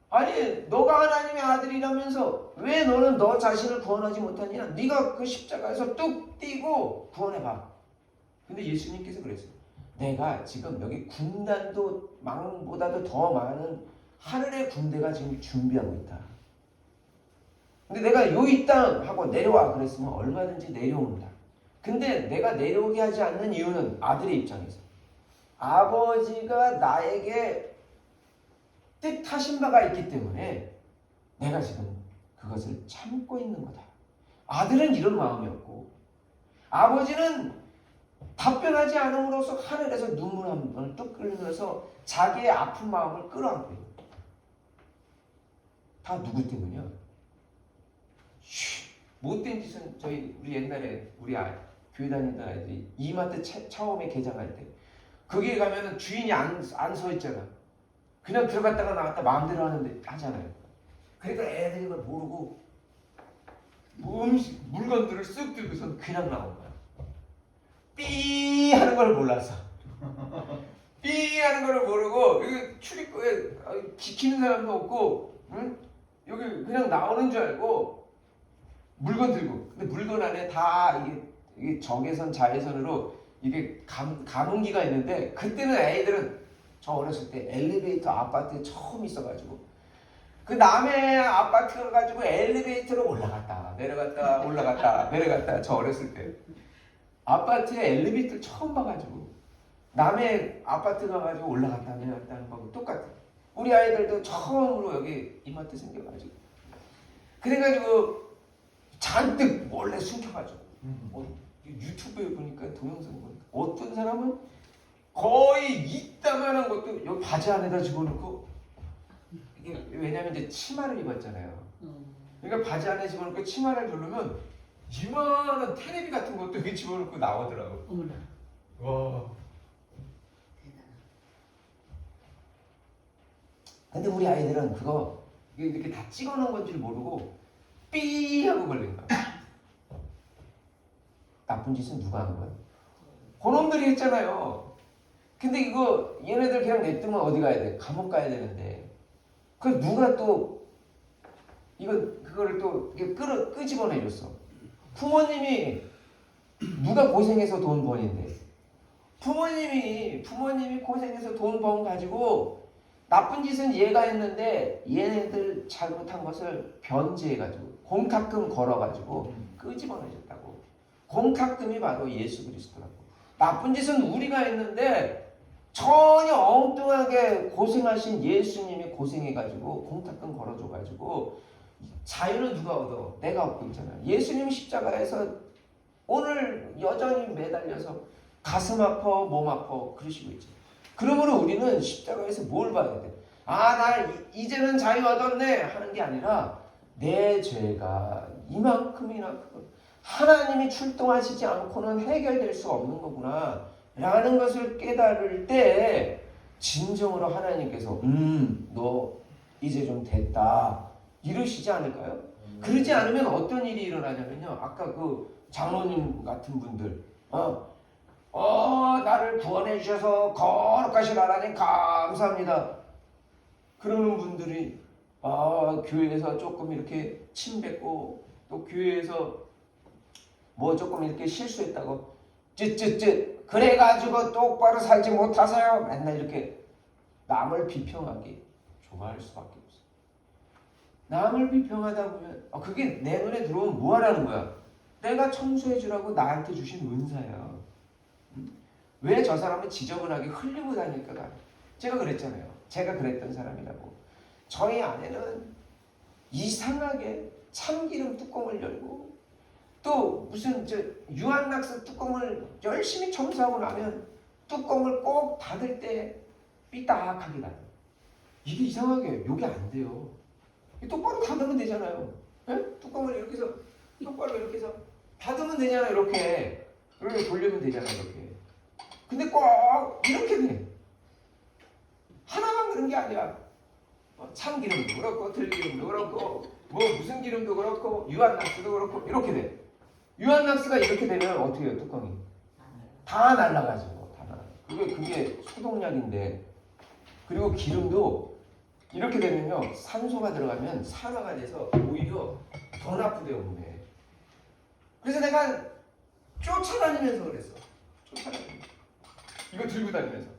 아니 너가 하나님의 아들이라면서 왜 너는 너 자신을 구원하지 못하냐? 네가 그 십자가에서 뚝 띄고 구원해봐. 근데 예수님께서 그랬어요. 내가 지금 여기 군단도 망보다도 더 많은 하늘의 군대가 지금 준비하고 있다. 근데 내가 이 땅 하고 내려와 그랬으면 얼마든지 내려온다. 근데 내가 내려오게 하지 않는 이유는 아들의 입장에서 아버지가 나에게 뜻하신 바가 있기 때문에 내가 지금 그것을 참고 있는 거다. 아들은 이런 마음이었고 아버지는 답변하지 않음으로써 하늘에서 눈물 한 번을 뚝 흘리면서 자기의 아픈 마음을 끌어안고 있는 거다. 다 누구 때문이야? 못된 짓은 우리 옛날에 우리 교회 다니던 아이들이 이마트 처음에 개장할 때 거기에 가면은 주인이 안 서 있잖아. 그냥 들어갔다가 나왔다 마음대로 하잖아요. 그러니까 애들이 그걸 모르고 물건들을 쓱 들고서 그냥 나온 거야. 삐 하는 걸 몰랐어. 삐 하는 걸 모르고 여기 출입구에 지키는 사람도 없고 응? 여기 그냥 나오는 줄 알고 물건 들고 근데 물건 안에 다 이게 적외선 자외선으로 이게 감응기가 있는데 그때는 애들은 저 어렸을 때 엘리베이터 아파트에 처음 있어가지고 그 남의 아파트 가가지고 엘리베이터로 올라갔다 내려갔다 저 어렸을 때 아파트에 엘리베이터를 처음 봐가지고 남의 아파트 가가지고 올라갔다 내려갔다 하는 거하고 똑같아. 우리 아이들도 처음으로 여기 이마트 생겨가지고 그래가지고 잔뜩 몰래 숨겨가지고 유튜브에 보니까 동영상 보니까 어떤 사람은 거의 이따만한 것도 여기 바지 안에다 집어넣고 이게 왜냐면 이제 치마를 입었잖아요. 그러니까 바지 안에 집어넣고 치마를 누르면 이만한 테레비 같은 것도 여기 집어넣고 나오더라고. 어머나. 와. 대단하다. 근데 우리 아이들은 그거 이렇게 다 찍어놓은 건 줄 모르고 삐 하고 걸린 거야. 나쁜 짓은 누가 하는 거야? 그놈들이 했잖아요. 근데 이거 얘네들 그냥 냅두면 어디 가야 돼? 감옥 가야 되는데 그 누가 또 그거를 또 끄집어내줬어. 부모님이 누가 고생해서 돈 버는데 부모님이 고생해서 돈 번 가지고 나쁜 짓은 얘가 했는데 얘네들 잘못한 것을 변제해가지고 공탁금 걸어가지고 끄집어내줬다고. 공탁금이 바로 예수 그리스도라고. 나쁜 짓은 우리가 했는데 전혀 엉뚱하게 고생하신 예수님이 고생해가지고 공탁금 걸어줘가지고 자유는 누가 얻어? 내가 얻고 있잖아. 예수님 십자가에서 오늘 여전히 매달려서 가슴 아파 몸 아파 그러시고 있지. 그러므로 우리는 십자가에서 뭘 봐야 돼? 아, 나 이제는 자유 얻었네 하는 게 아니라 내 죄가 이만큼이나 하나님이 출동하시지 않고는 해결될 수 없는 거구나 라는 것을 깨달을 때 진정으로 하나님께서 너 이제 좀 됐다 이러시지 않을까요? 그러지 않으면 어떤 일이 일어나냐면요, 아까 그 장로님 같은 분들 나를 구원해 주셔서 거룩하신 하나님 감사합니다. 그러는 분들이 교회에서 조금 이렇게 침뱉고 또 교회에서 뭐 조금 이렇게 실수했다고 쯧쯧쯧 그래가지고 똑바로 살지 못하세요. 맨날 이렇게 남을 비평하기 좋아할 수밖에 없어요. 남을 비평하다 보면 그게 내 눈에 들어오면 뭐 하라는 거야? 내가 청소해 주라고 나한테 주신 은사야. 왜 저 사람은 지저분하게 흘리고 다닐까? 제가 그랬잖아요. 제가 그랬던 사람이라고. 저희 아내는 이상하게 참기름 뚜껑을 열고 또 무슨 유한낙스 뚜껑을 열심히 청소하고 나면 뚜껑을 꼭 닫을 때 삐딱하게 닫아요. 이게 이상하게 요게 안 돼요. 똑바로 닫으면 되잖아요. 네? 뚜껑을 이렇게 해서 똑바로 이렇게 해서 닫으면 되잖아요. 이렇게 돌리면 되잖아요. 이렇게. 근데 꼭 이렇게 돼. 하나만 그런 게 아니라 참기름도 그렇고 들기름도 그렇고 뭐 무슨 기름도 그렇고 유한낙스도 그렇고 이렇게 돼. 유한낙스가 이렇게 되면 어떻게 해요? 뚜껑이 다 날라가죠. 다 날라가. 그게 소독약인데, 그리고 기름도 이렇게 되면요 산소가 들어가면 산화가 돼서 오히려 더 나쁘대요 몸에. 그래서 내가 쫓아다니면서 그랬어. 쫓아다니면서 이거 들고 다니면서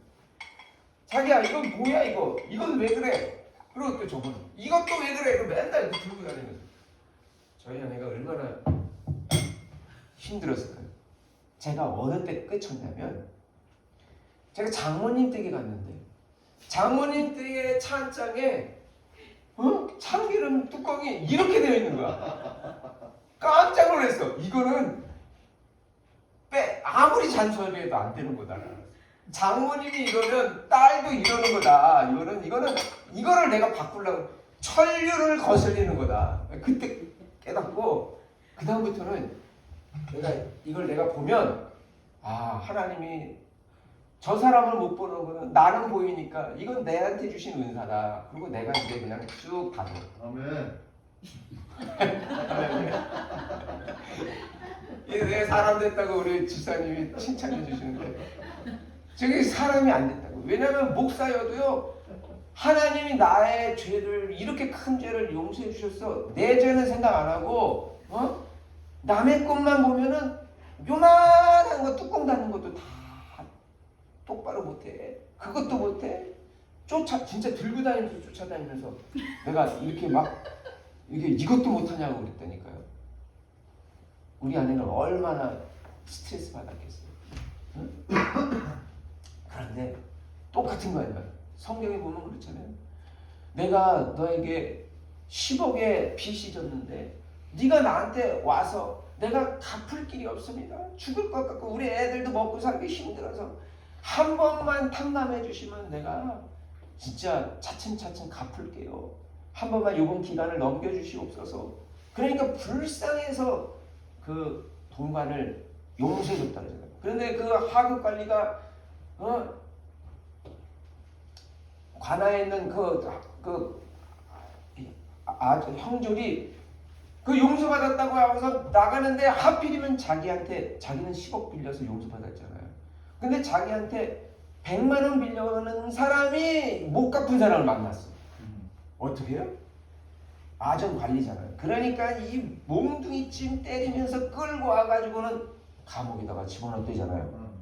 자기야 이건 뭐야 이건 왜 그래? 그리고 또 저거는 이것도 왜 그래? 이거 맨날 이렇게 들고 다니면서. 저희 아내가 얼마나 힘들었을까요? 제가 어느 때 끝쳤냐면 제가 장모님 댁에 갔는데 장모님 댁의 찬장에 참기름 뚜껑이 이렇게 되어 있는 거야. 깜짝 놀랐어. 이거는 아무리 잔소리해도 안 되는 거다. 장모님이 이러면 딸도 이러는 거다. 이거를 내가 바꾸려고 천류를 거슬리는 거다. 그때 깨닫고 그 다음부터는 이걸 내가 보면 하나님이 저 사람을 못 보는 거는 나는 보이니까 이건 내한테 주신 은사다. 그리고 내가 이제 그냥 쭉 받아. 아멘. 내 사람 됐다고 우리 집사님이 칭찬해 주시는데 저게 사람이 안 됐다고. 왜냐하면 목사여도요 하나님이 나의 죄를 이렇게 큰 죄를 용서해 주셨어. 내 죄는 생각 안 하고 남의 것만 보면은 요만한 거 뚜껑 닫는 것도 다 똑바로 못해. 그것도 못해. 진짜 들고 다니면서 쫓아다니면서 내가 이렇게 막 이것도 못하냐고 그랬다니까요. 우리 아내는 얼마나 스트레스 받았겠어요. 응? 그런데 똑같은 거 아니야. 성경에 보면 그렇잖아요. 내가 너에게 10억의 빚이 졌는데 네가 나한테 와서 내가 갚을 길이 없습니다. 죽을 것 같고 우리 애들도 먹고 살기 힘들어서 한 번만 탕감해 주시면 내가 진짜 차츰차츰 갚을게요. 한 번만 요번 기간을 넘겨주시옵소서. 그러니까 불쌍해서 그 동관을 용서해 줬다 그러잖아요. 그런데 그 하급 관리가 관아에 있는 형들이 그 용서받았다고 하면서 나가는데 하필이면 자기는 10억 빌려서 용서받았잖아요. 근데 자기한테 100만 원 빌려오는 사람이 못 갚은 사람을 만났어. 어떻게 해요? 아전 관리잖아요. 그러니까 이 몽둥이 찜 때리면서 끌고 와가지고는 감옥에다가 집어넣대잖아요.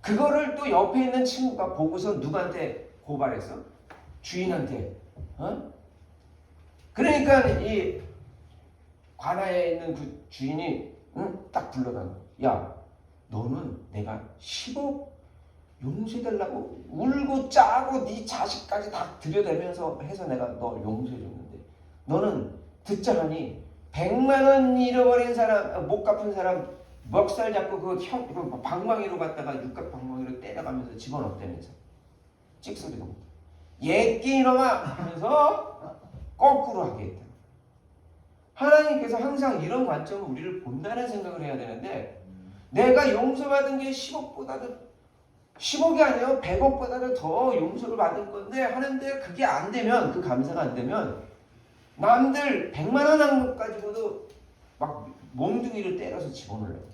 그거를 또 옆에 있는 친구가 보고서 누구한테 고발했어? 주인한테. 그러니까 이 관아에 있는 그 주인이 딱 불러다가 야 너는 내가 10억 용서해달라고 울고 짜고 네 자식까지 다 들여대면서 해서 내가 너 용서해줬는데 너는 듣자 하니 100만 원 잃어버린 사람 못 갚은 사람 멱살 잡고 그 방망이로 갔다가 육각 방망이로 때려가면서 집어넣었다면서. 찍소리도 못해. 예끼 이놈아 하면서 거꾸로 하게 했다. 하나님께서 항상 이런 관점으로 우리를 본다는 생각을 해야 되는데 내가 용서받은 게 10억보다도 10억이 아니에요. 100억보다도 더 용서를 받은 건데 하는데 그게 안 되면 그 감사가 안 되면 남들 100만 원 한 것 가지고도 막 몸뚱이를 때려서 집어넣으려고.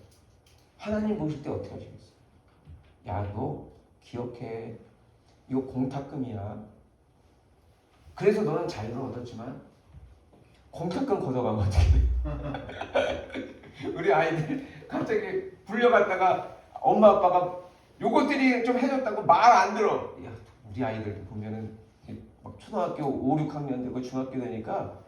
하나님 보실 때 어떻게 하시겠어요? 야, 너 기억해. 이거 공탁금이야. 그래서 너는 자유를 얻었지만 공탁금 걷어가면 어떻게 돼? 우리 아이들 갑자기 불려갔다가 엄마 아빠가 요것들이 좀 해줬다고 말 안 들어. 야, 우리 아이들 보면은 막 초등학교 5, 6학년 되고 중학교 되니까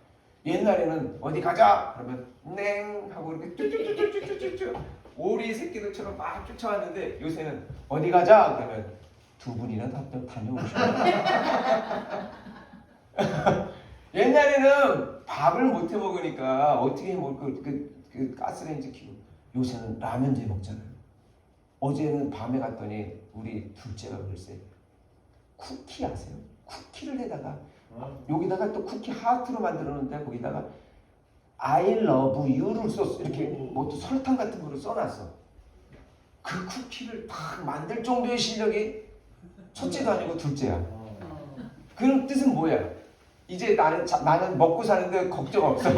옛날에는 어디 가자 그러면 냉 하고 이렇게 쭈쭈쭈쭈쭈쭈쭈 오리 새끼들처럼 막 쫓아왔는데 요새는 어디 가자 그러면 두 분이나 다녀오시고. 옛날에는 밥을 못 해 먹으니까 어떻게 먹을 그 가스레인지 켜고 요새는 라면제 먹잖아요. 어제는 밤에 갔더니 우리 둘째가 글쎄 쿠키 아세요? 쿠키를 해다가 여기다가 또 쿠키 하트로 만들었는데 거기다가 I love you를 썼어. 이렇게 뭐 또 설탕 같은 거를 써놨어. 그 쿠키를 다 만들 정도의 실력이 첫째도 아니고 둘째야. 그 뜻은 뭐야? 이제 나는 먹고 사는데 걱정 없어.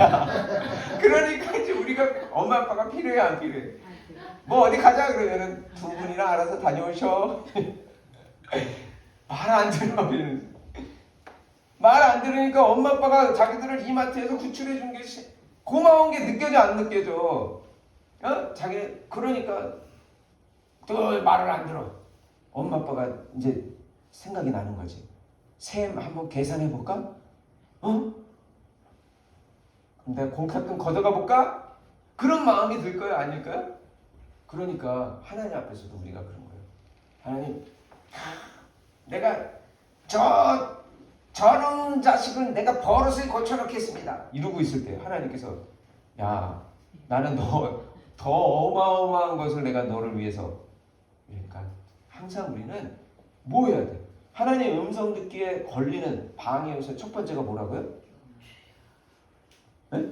그러니까 이제 우리가 엄마 아빠가 필요해 안 필요해? 뭐 어디 가자 그러면은 두 분이나 알아서 다녀오셔. 말 안 들어. 말 안 들으니까 엄마 아빠가 자기들을 이마트에서 구출해 준 게 고마운 게 느껴져 안 느껴져? 자기 그러니까 또 말을 안 들어. 엄마 아빠가 이제 생각이 나는 거지. 셈 한번 계산해 볼까? 근데 공탁금 걷어가 볼까? 그런 마음이 들 거예요, 아닐까요? 그러니까 하나님 앞에서도 우리가 그런 거예요. 하나님, 내가 저런 자식은 내가 버릇을 고쳐놓겠습니다. 이러고 있을 때 하나님께서 야, 나는 너 더 어마어마한 것을 내가 너를 위해서. 그러니까 항상 우리는 뭐 해야 돼? 하나님의 음성 듣기에 걸리는 방해 요소 첫 번째가 뭐라고요? 네?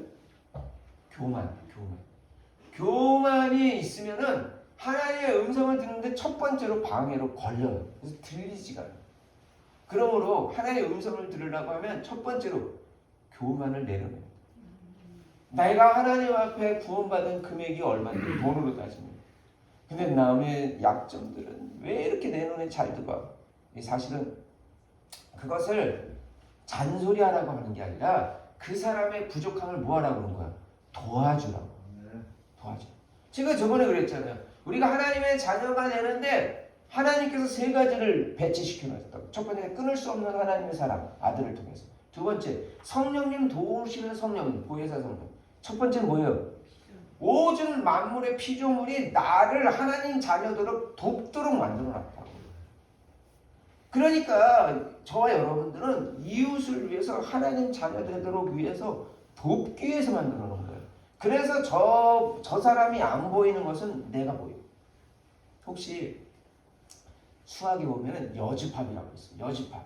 교만이 있으면은 하나님의 음성을 듣는데 첫 번째로 방해로 걸려요. 그래서 들리지가 않아요. 그러므로 하나님의 음성을 들으려고 하면 첫 번째로 교만을 내려내요. 내가 하나님 앞에 구원받은 금액이 얼마인지 돈으로 따지면. 근데 남의 약점들은 왜 이렇게 내 눈에 잘 들어와? 사실은 그것을 잔소리하라고 하는 게 아니라 그 사람의 부족함을 뭐하라고 하는 거야? 도와주라고. 도와줘. 제가 저번에 그랬잖아요. 우리가 하나님의 자녀가 되는데 하나님께서 세 가지를 배치시켜 놨다고. 첫 번째, 끊을 수 없는 하나님의 사랑, 아들을 통해서. 두 번째, 성령님 도우시는 성령님, 보혜사 성령. 첫 번째는 뭐예요? 모든 만물의 피조물이 나를 하나님 자녀도록 돕도록 만들어 놨다고. 그러니까 저와 여러분들은 이웃을 위해서 하나님 자녀 되도록 위해서 돕기 위해서 만들어 놓은 거예요. 그래서 저 사람이 안 보이는 것은 내가 보여. 혹시 수학에 보면 여집합이라고 있어요.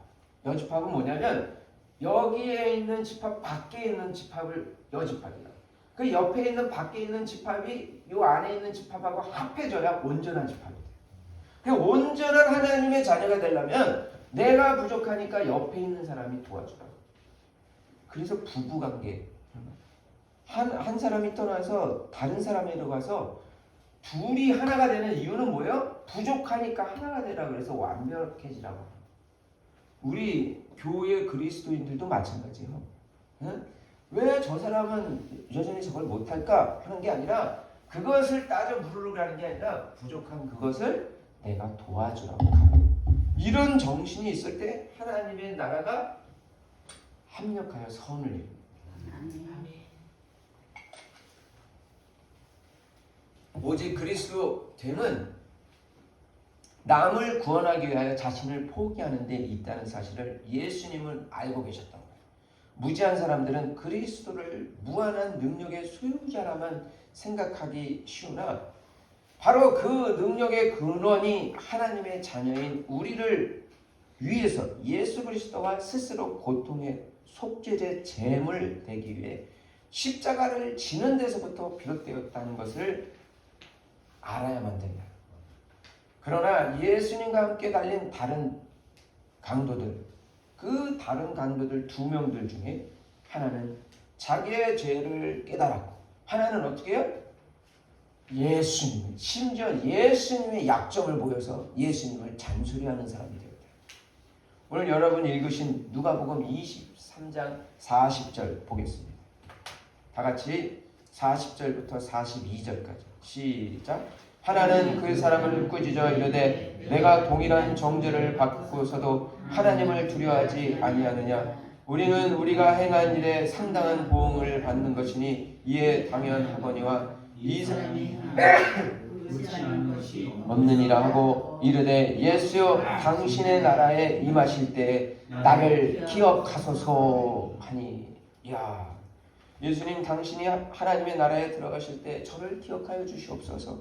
여집합은 뭐냐면 여기에 있는 집합, 밖에 있는 집합을 여집합이라고. 그 옆에 있는 밖에 있는 집합이 이 안에 있는 집합하고 합해져야 온전한 집합이 돼요. 온전한 하나님의 자녀가 되려면 내가 부족하니까 옆에 있는 사람이 도와주라고. 그래서 부부관계 한 사람이 떠나서 다른 사람에게 가서 둘이 하나가 되는 이유는 뭐예요? 부족하니까 하나가 되라 그래서 완벽해지라고. 우리 교회 그리스도인들도 마찬가지예요. 왜 저 사람은 여전히 저걸 못할까 하는 게 아니라 그것을 따져 물으려고 하는 게 아니라 부족한 그것을 내가 도와주라고 하는 이런 정신이 있을 때 하나님의 나라가 합력하여 선을 이룹니다. 오직 그리스도됨은 남을 구원하기 위하여 자신을 포기하는 데 있다는 사실을 예수님은 알고 계셨던 거예요. 무지한 사람들은 그리스도를 무한한 능력의 소유자라만 생각하기 쉬우나 바로 그 능력의 근원이 하나님의 자녀인 우리를 위해서 예수 그리스도와 스스로 고통의 속죄제 제물 되기 위해 십자가를 지는 데서부터 비롯되었다는 것을 알아야만 된다. 그러나 예수님과 함께 달린 다른 강도들, 그 다른 강도들 2명들 중에 하나는 자기의 죄를 깨달았고 하나는 어떻게 해요? 예수님, 심지어 예수님의 약점을 보여서 예수님을 잔소리하는 사람이 되었다. 오늘 여러분 읽으신 누가복음 23장 40절 보겠습니다. 다 같이 40절부터 42절까지 시작. 하나는 그 사람을 꾸짖어 이르되 내가 동일한 정죄를 받고서도 하나님을 두려워하지 아니하느냐. 우리는 우리가 행한 일에 상당한 보응을 받는 것이니 이에 당연하거니와 이 사람이 없느니라 하고 이르되 예수여 당신의 나라에 임하실 때에 나를 기억하소서 하니. 야, 예수님 당신이 하나님의 나라에 들어가실 때 저를 기억하여 주시옵소서.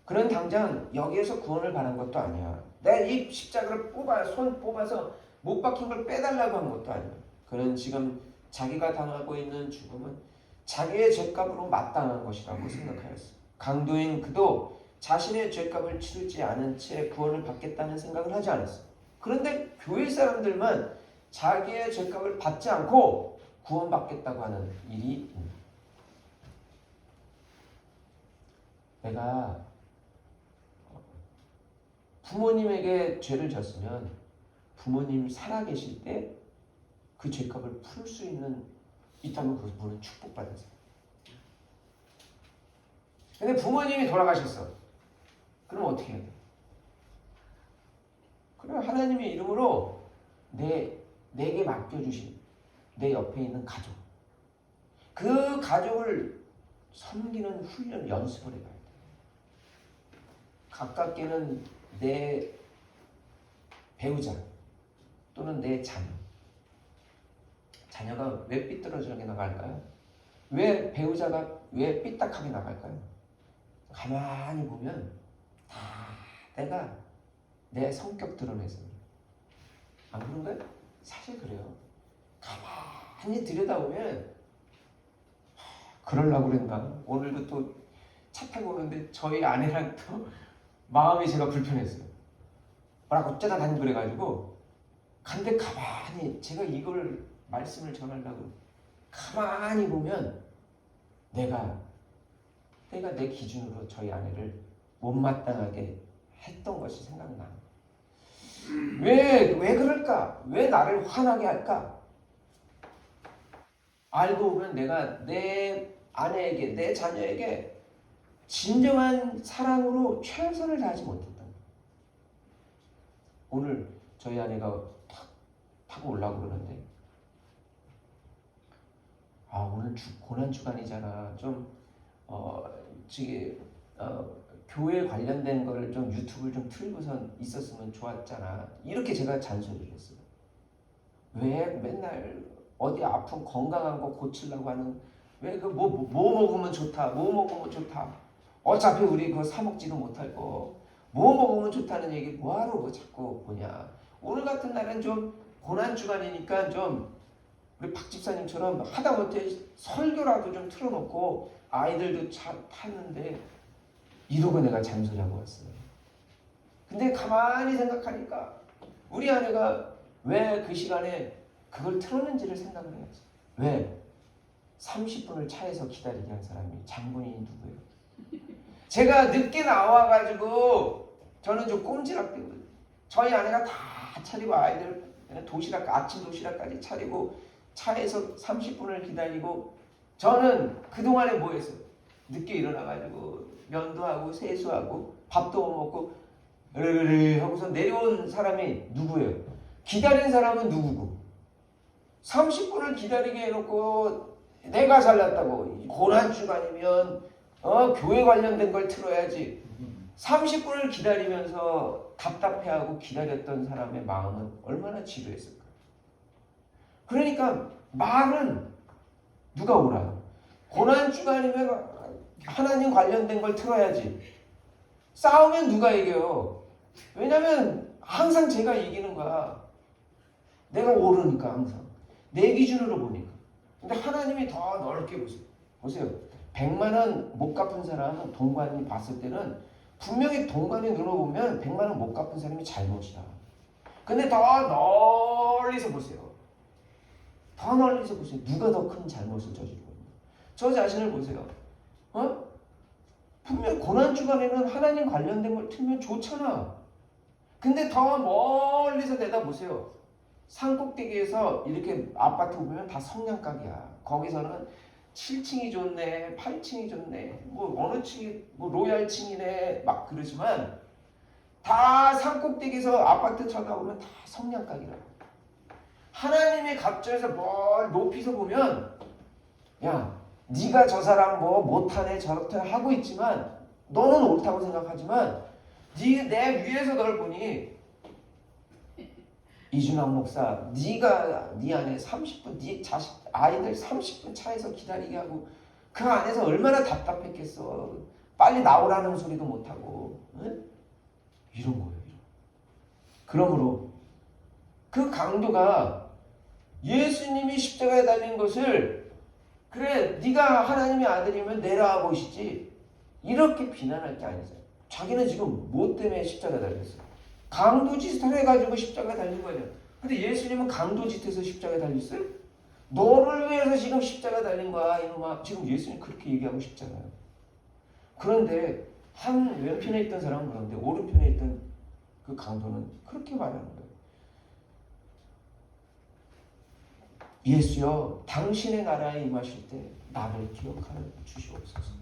그는 당장 여기에서 구원을 바란 것도 아니야. 내가 이 십자가를 손 뽑아서 못 박힌 걸 빼달라고 한 것도 아니야. 그는 지금 자기가 당하고 있는 죽음은 자기의 죄값으로 마땅한 것이라고 생각하였어. 강도인 그도 자신의 죄값을 치르지 않은 채 구원을 받겠다는 생각을 하지 않았어. 그런데 교회 사람들만 자기의 죄값을 받지 않고 구원받겠다고 하는 일이 있는. 내가 부모님에게 죄를 졌으면 부모님 살아계실 때 그 죄값을 풀 수 있다면 그분은 축복받은 사람. 근데 부모님이 돌아가셨어. 그럼 어떻게 해야 돼? 그럼 하나님의 이름으로 내게 맡겨주신 내 옆에 있는 가족, 그 가족을 섬기는 훈련 연습을 해봐야 돼. 가깝게는 내 배우자 또는 내 자녀가 왜 삐뚤어지게 나갈까요? 왜 배우자가 왜 삐딱하게 나갈까요? 가만히 보면 다 내가 내 성격 드러내서. 안 그런가요? 사실 그래요. 가만히 들여다보면 그러려고 그랬나? 오늘도 또 차 타고 오는데 저희 아내랑 또 마음이 제가 불편했어요. 뭐라고 어쩌다 다니고 그래가지고 근데 가만히 제가 이걸 말씀을 전하려고 가만히 보면 내가 내 기준으로 저희 아내를 못마땅하게 했던 것이 생각나. 왜 그럴까? 왜 나를 화나게 할까? 알고 보면 내가 내 아내에게, 내 자녀에게 진정한 사랑으로 최선을 다하지 못했다. 오늘 저희 아내가 타고 오려고 그러는데 오늘 고난주간이잖아. 좀 교회 관련된 거를 좀 유튜브를 좀 틀고선 있었으면 좋았잖아. 이렇게 제가 잔소리를 했어요. 왜 맨날 어디 아픈 건강한 거 고치려고 하는, 왜 뭐 먹으면 좋다, 뭐 먹으면 좋다. 어차피 우리 그거 사 먹지도 못할 거 뭐 먹으면 좋다는 얘기 뭐하러 뭐 자꾸 보냐. 오늘 같은 날은 좀 고난주간이니까 좀 우리 박 집사님처럼 하다못해 설교라도 좀 틀어놓고 아이들도 탔는데 이러고 내가 잔소리하고 왔어요. 근데 가만히 생각하니까 우리 아내가 왜 그 시간에 그걸 틀었는지를 생각을 해야지. 왜? 30분을 차에서 기다리게 한 사람이 장본인이 누구예요? 제가 늦게 나와가지고 저는 좀 꼼지락대거든요. 저희 아내가 다 차리고 아이들 아침 도시락까지 차리고 차에서 30분을 기다리고 저는 그동안에 뭐 했어요? 늦게 일어나가지고 면도하고 세수하고 밥도 못 먹고 으르르 하고서 내려온 사람이 누구예요? 기다린 사람은 누구고? 30분을 기다리게 해놓고 내가 잘났다고 고난주간이면 교회 관련된 걸 틀어야지. 30분을 기다리면서 답답해하고 기다렸던 사람의 마음은 얼마나 지루했을까. 그러니까 말은 누가 오라. 고난주간이면 하나님 관련된 걸 틀어야지. 싸우면 누가 이겨요? 왜냐면 항상 제가 이기는 거야. 내가 오르니까 항상 내 기준으로 보니까. 근데 하나님이 더 넓게 보세요. 보세요. 100만 원 못 갚은 사람은 동관이 봤을 때는 분명히 동관의 눈으로 보면 100만 원 못 갚은 사람이 잘못이야. 근데 더 멀리서 보세요. 더 멀리서 보세요. 누가 더 큰 잘못을 저지르고 있나. 저 자신을 보세요. 분명 고난 주간에는 하나님 관련된 걸 틀면 좋잖아. 근데 더 멀리서 내다보세요. 산꼭대기에서 이렇게 아파트 보면 다 성냥각이야. 거기서는 7층이 좋네, 8층이 좋네, 뭐 어느 층이 뭐 로얄층이네 막 그러지만 다 산꼭대기에서 아파트 쳐다보면 다 성냥각이라고. 하나님의 갑절에서 뭘 높이서 보면 야, 네가 저 사람 뭐 못하네 저렇게 하고 있지만 너는 옳다고 생각하지만 내 위에서 널 보니 이준환 목사, 네가 네 안에 30분 네 자식 아이들 30분 차에서 기다리게 하고 그 안에서 얼마나 답답했겠어. 빨리 나오라는 소리도 못하고. 응? 이런 거예요. 이런. 그러므로 그 강도가 예수님이 십자가에 달린 것을 그래 네가 하나님의 아들이면 내려와 보시지 이렇게 비난할 게 아니죠. 자기는 지금 뭐 때문에 십자가에 달렸어요? 강도짓을 해가지고 십자가에 달린 거예요. 근데 예수님은 강도짓해서 십자가에 달렸어요? 너를 위해서 지금 십자가에 달린 거야 이놈아. 지금 예수님 그렇게 얘기하고 싶잖아요. 그런데 한 왼편에 있던 사람은 그런데 오른편에 있던 그 강도는 그렇게 말하는 거예요. 예수여 당신의 나라에 임하실 때 나를 기억하여 주시옵소서.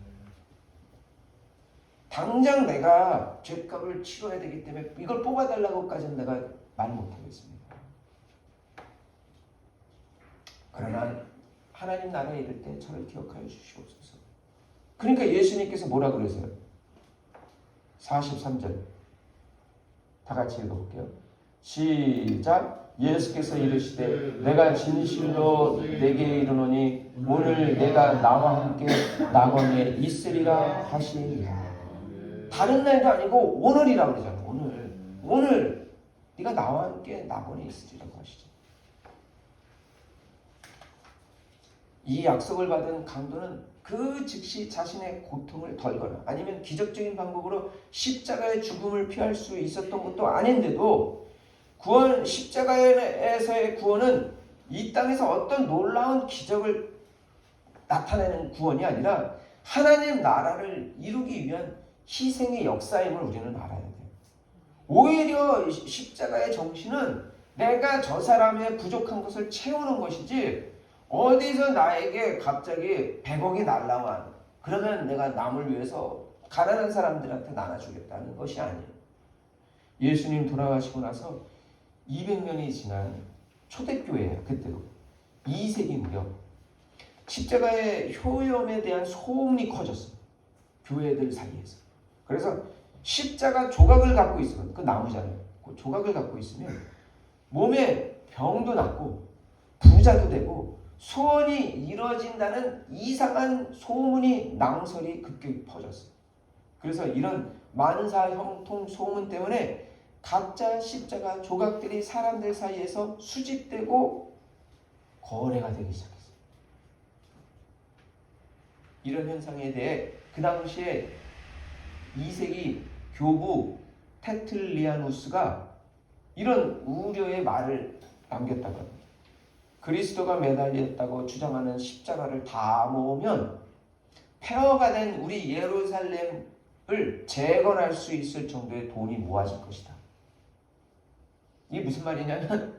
당장 내가 죄값을 치러야 되기 때문에 이걸 뽑아달라고까지는 내가 말 못하겠습니다. 그러나 하나님 나라에 이를 때 저를 기억하여 주시옵소서. 그러니까 예수님께서 뭐라 그러세요? 43절 다 같이 읽어볼게요. 시작. 예수께서 이르시되 내가 진실로 내게 이르노니 오늘 내가 나와 함께 낙원에 있으리라 하시니라. 다른 날도 아니고 오늘이라고 그러잖아요. 오늘 네가 나와 함께 낙원에 있으리라고 하시죠. 이 약속을 받은 강도는 그 즉시 자신의 고통을 덜거나 아니면 기적적인 방법으로 십자가의 죽음을 피할 수 있었던 것도 아닌데도 십자가에서의 구원은 이 땅에서 어떤 놀라운 기적을 나타내는 구원이 아니라 하나님 나라를 이루기 위한 희생의 역사임을 우리는 알아야 돼요. 오히려 십자가의 정신은 내가 저 사람의 부족한 것을 채우는 것이지 어디서 나에게 갑자기 100억이 날라와 그러면 내가 남을 위해서 가난한 사람들한테 나눠주겠다는 것이 아니에요. 예수님 돌아가시고 나서 200년이 지난 초대교회예요. 그때도 2세기 무렵 십자가의 효험에 대한 소문이 커졌어요. 교회들 사이에서. 그래서 십자가 조각을 갖고 있으면 그 나무잖아요. 그 조각을 갖고 있으면 몸에 병도 낫고 부자도 되고 소원이 이루어진다는 이상한 소문이 낭설이 급격히 퍼졌어요. 그래서 이런 만사 형통 소문 때문에 가짜 십자가 조각들이 사람들 사이에서 수집되고 거래가 되기 시작했어요. 이런 현상에 대해 그 당시에 2세기 교부 테틀리아누스가 이런 우려의 말을 남겼다고 합니다. 그리스도가 매달렸다고 주장하는 십자가를 다 모으면 폐허가 된 우리 예루살렘을 재건할 수 있을 정도의 돈이 모아질 것이다. 이게 무슨 말이냐면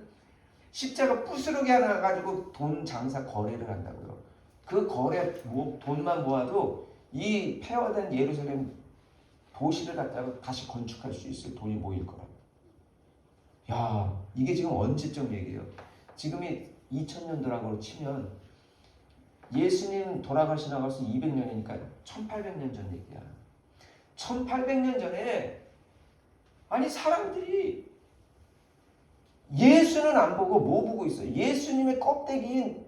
십자가 부스러기 하나 가지고 돈 장사 거래를 한다고요. 그 거래 돈만 모아도 이 폐허된 예루살렘 도시를 갖다가 다시 건축할 수 있을 돈이 모일 거라고. 야, 이게 지금 언제적 얘기예요? 지금이 2000년도라고 치면 예수님 돌아가시나 벌써 200년이니까 1800년 전 얘기야. 1800년 전에 아니 사람들이 예수는 안 보고 뭐 보고 있어요? 예수님의 껍데기인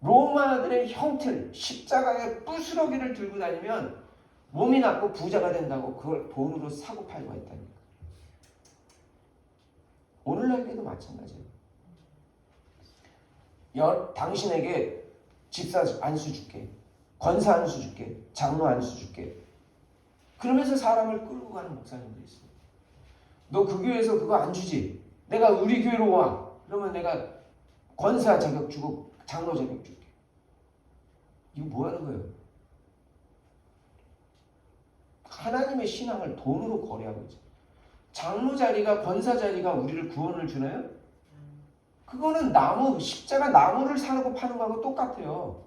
로마들의 형틀 십자가의 부스러기를 들고 다니면 몸이 낫고 부자가 된다고 그걸 돈으로 사고 팔고 했다니까. 오늘날에도 마찬가지예요. 당신에게 집사 안수 줄게, 권사 안수 줄게, 장로 안수 줄게. 그러면서 사람을 끌고 가는 목사님도 있어요. 너 그 교회에서 그거 안 주지? 내가 우리 교회로 와. 그러면 내가 권사 자격 주고 장로 자격 줄게. 이거 뭐 하는 거예요? 하나님의 신앙을 돈으로 거래하고 있죠. 장로 자리가, 권사 자리가 우리를 구원을 주나요? 그거는 십자가 나무를 사고 파는 거하고 똑같아요.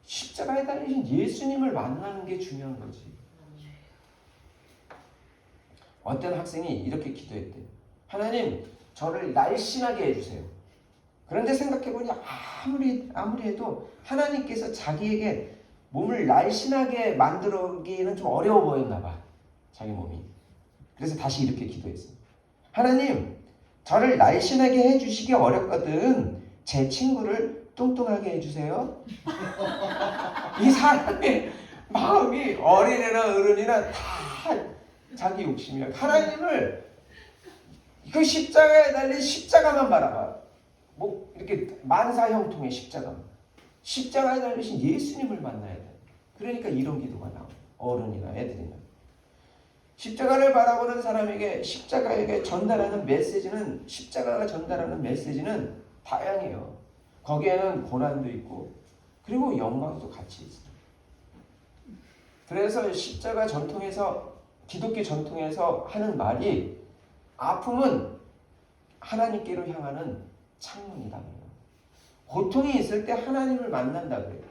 십자가에 달리신 예수님을 만나는 게 중요한 거지. 어떤 학생이 이렇게 기도했대요. 하나님, 저를 날씬하게 해주세요. 그런데 생각해보니 아무리 해도 하나님께서 자기에게 몸을 날씬하게 만들기는 좀 어려워 보였나 봐. 자기 몸이. 그래서 다시 이렇게 기도했어요. 하나님, 저를 날씬하게 해주시기 어렵거든. 제 친구를 뚱뚱하게 해주세요. 이 사람의 마음이 어린애나 어른이나 다 자기 욕심이야. 하나님을 그 십자가에 달린 십자가만 바라봐. 뭐 이렇게 만사형통의 십자가에 달리신 예수님을 만나야 돼. 그러니까 이런 기도가 나와. 어른이나 애들이나. 십자가를 바라보는 사람에게 십자가가 전달하는 메시지는 다양해요. 거기에는 고난도 있고 그리고 영광도 같이 있어요. 그래서 십자가 전통에서, 기독교 전통에서 하는 말이, 아픔은 하나님께로 향하는 창문이다. 고통이 있을 때 하나님을 만난다 그래요.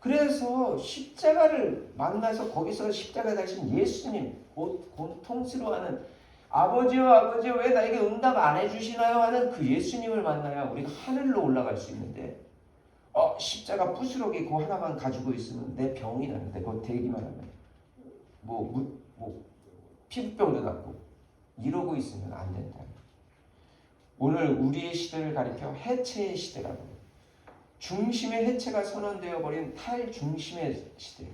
그래서 십자가를 만나서 거기서 십자가 달신 예수님, 고통스러워하는 아버지여 왜 나에게 응답 안 해주시나요? 하는 그 예수님을 만나야 우리가 하늘로 올라갈 수 있는데, 십자가 부스러기 그거 하나만 가지고 있으면 내 병이 나는데 그거 대기만 하면 피부병도 낫고 이러고 있으면 안 된다. 오늘 우리의 시대를 가리켜 해체의 시대라고 해요. 중심의 해체가 선언되어 버린 탈중심의 시대.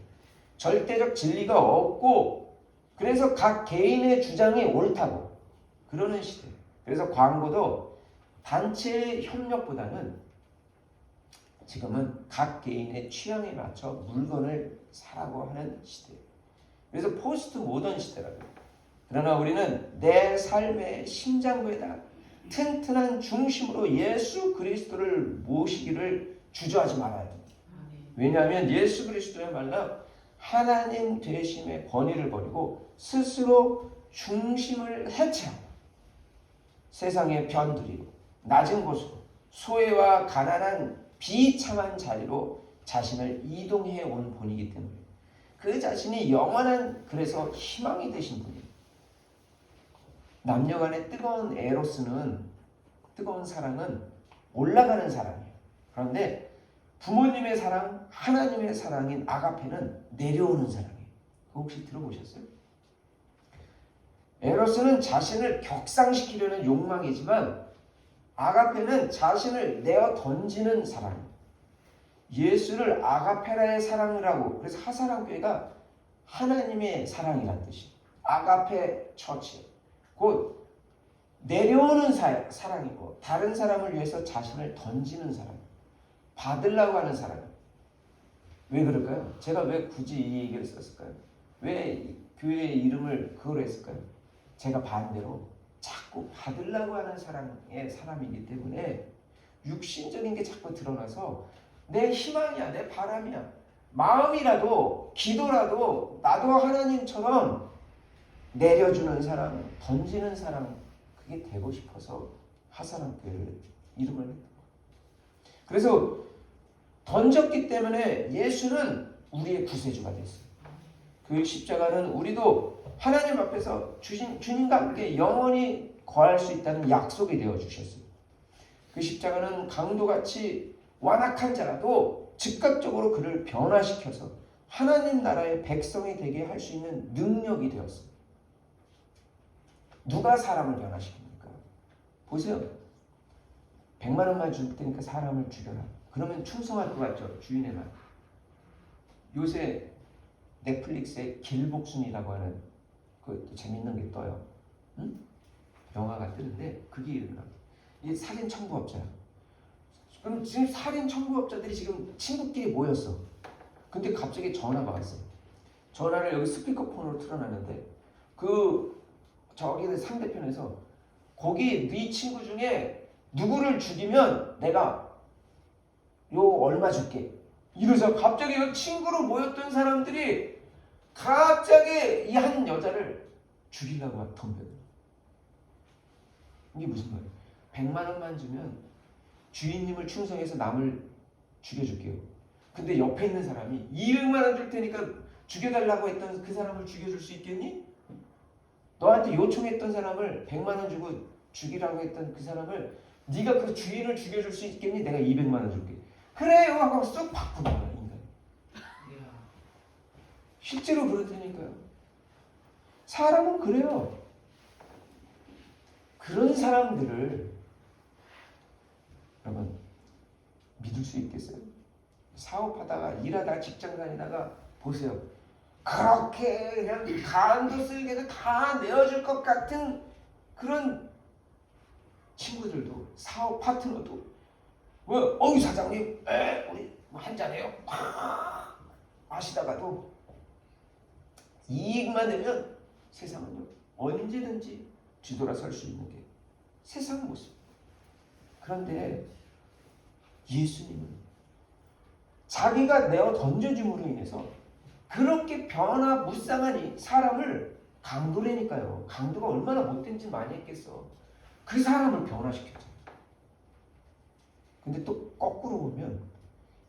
절대적 진리가 없고 그래서 각 개인의 주장이 옳다고 그러는 시대. 그래서 광고도 단체의 협력보다는 지금은 각 개인의 취향에 맞춰 물건을 사라고 하는 시대. 그래서 포스트 모던 시대라고 해요. 그러나 우리는 내 삶의 심장부에다 튼튼한 중심으로 예수 그리스도를 모시기를 주저하지 말아야 됩니다. 왜냐하면 예수 그리스도야말로 하나님 되심의 권위를 버리고 스스로 중심을 해체하고 세상의 변두리로 낮은 곳으로 소외와 가난한 비참한 자리로 자신을 이동해 온 분이기 때문에 그 자신이 영원한, 그래서 희망이 되신 분이에요. 남녀간의 뜨거운 사랑은 올라가는 사랑이에요. 그런데 부모님의 사랑, 하나님의 사랑인 아가페는 내려오는 사랑이에요. 그거 혹시 들어보셨어요? 에로스는 자신을 격상시키려는 욕망이지만 아가페는 자신을 내어 던지는 사랑이에요. 예수를 아가페라의 사랑이라고, 그래서 하사랑교회가 하나님의 사랑이라는 뜻이에요. 아가페 처치. 곧 내려오는 사랑이고 다른 사람을 위해서 자신을 던지는 사랑, 받으려고 하는 사랑. 왜 그럴까요? 제가 왜 굳이 이 얘기를 썼을까요? 왜 교회의 이름을 그걸 했을까요? 제가 반대로 자꾸 받으려고 하는 사람이기 때문에 육신적인 게 자꾸 드러나서 내 희망이야, 내 바람이야, 마음이라도 기도라도 나도 하나님처럼 내려주는 사람, 던지는 사람, 그게 되고 싶어서 하사랑교회를 이름을 했던 거예요. 그래서 던졌기 때문에 예수는 우리의 구세주가 됐어요. 그 십자가는 우리도 하나님 앞에서 주님과 함께 영원히 거할 수 있다는 약속이 되어 주셨어요. 그 십자가는 강도같이 완악한 자라도 즉각적으로 그를 변화시켜서 하나님 나라의 백성이 되게 할 수 있는 능력이 되었어요. 누가 사람을 변화시킵니까? 보세요. 100만 원만 줄 테니까 사람을 죽여라. 그러면 충성할 것 같죠? 주인의 말. 요새 넷플릭스에 길복순이라고 하는 그 재밌는 게 떠요. 응? 영화가 뜨는데 그게 이름이야. 이 살인 청부업자야. 그럼 지금 살인 청부업자들이 지금 친구끼리 모였어. 근데 갑자기 전화가 왔어. 전화를 여기 스피커폰으로 틀어놨는데 저기 상대편에서 거기 네 친구 중에 누구를 죽이면 내가 요 얼마 줄게. 이러자 갑자기 그 친구로 모였던 사람들이 갑자기 이 한 여자를 죽이려고 덤벼요. 이게 무슨 말이에요? 100만 원만 주면 주인님을 충성해서 남을 죽여줄게요. 근데 옆에 있는 사람이 200만 원 줄 테니까 죽여달라고 했던 그 사람을 죽여줄 수 있겠니? 너한테 요청했던 사람을 100만 원 주고 죽이라고 했던 그 사람을 네가 그 주인을 죽여줄 수 있겠니? 내가 200만 원 줄게. 그래요 하고 쑥 바꾸는 거야 인간이. 실제로 그렇다니까요. 사람은 그래요. 그런 사람들을 여러분 믿을 수 있겠어요? 사업하다가 일하다가 직장 다니다가 보세요. 그렇게 그냥 간도 쓸개도 다 내어줄 것 같은 그런 친구들도 사업 파트너도 왜 어이 사장님 우리 한잔해요 마시다가도 이익만 되면 세상은요 언제든지 뒤돌아설 수 있는 게 세상 모습. 그런데 예수님은 자기가 내어 던져줌으로 인해서 그렇게 변화무쌍하니 사람을 강도라니까요. 강도가 얼마나 못된지 많이 했겠어. 그 사람을 변화시켰죠. 근데 또 거꾸로 보면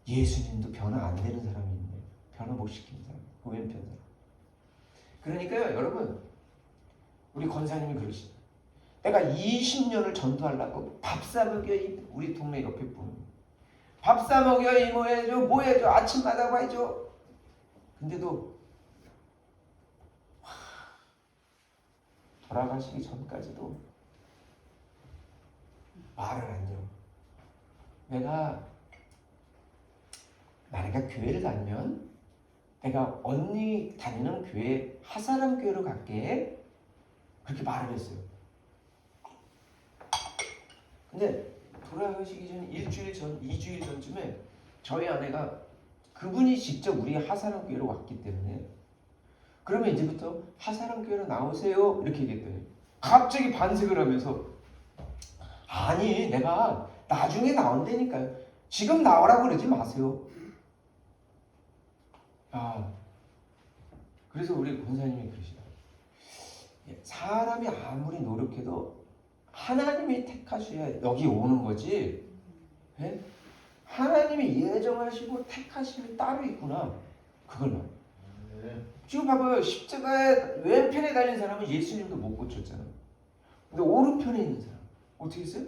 예수님도 변화 안 되는 사람이 있네요. 변화 못 시키는 사람, 그 왼편 사람. 그러니까요, 여러분, 우리 권사님이 그러시죠. 내가 20년을 전도하려고 밥 사먹여 우리 동네 옆에 분. 밥 사먹여 이모 해줘, 뭐 해줘, 아침마다 뭐 해줘. 근데도 돌아가시기 전까지도 말을 안 해요. 내가 만약에 교회를 다니면 내가 언니 다니는 교회 하사람 교회로 갈게. 그렇게 말을 했어요. 근데 돌아가시기 전 일주일 전, 2주일 전쯤에 저희 아내가 그분이 직접 우리 하사람 교회로 왔기 때문에 그러면 이제부터 하사람 교회로 나오세요 이렇게 얘기했더니 갑자기 반색을 하면서 아니 내가 나중에 나온다니까요. 지금 나오라고 그러지 마세요. 그래서 우리 권사님이 그러시다. 사람이 아무리 노력해도 하나님이 택하셔야 여기 오는 거지. 네? 하나님이 예정하시고 택하심이 따로 있구나. 그걸 말해요. 지금 봐봐요. 십자가의 왼편에 달린 사람은 예수님도 못 고쳤잖아. 근데 오른편에 있는 사람 어떻게 했어요?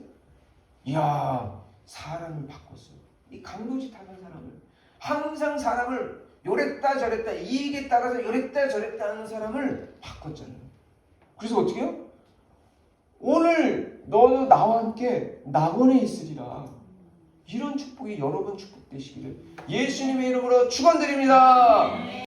이야, 사람을 바꿨어요. 이 강도짓 하는 사람을 항상 사람을 요랬다 저랬다 이익에 따라서 요랬다 저랬다 하는 사람을 바꿨잖아요. 그래서 어떻게 해요? 오늘 너도 나와 함께 낙원에 있으리라. 이런 축복이 여러분 축복되시기를 예수님의 이름으로 축원드립니다.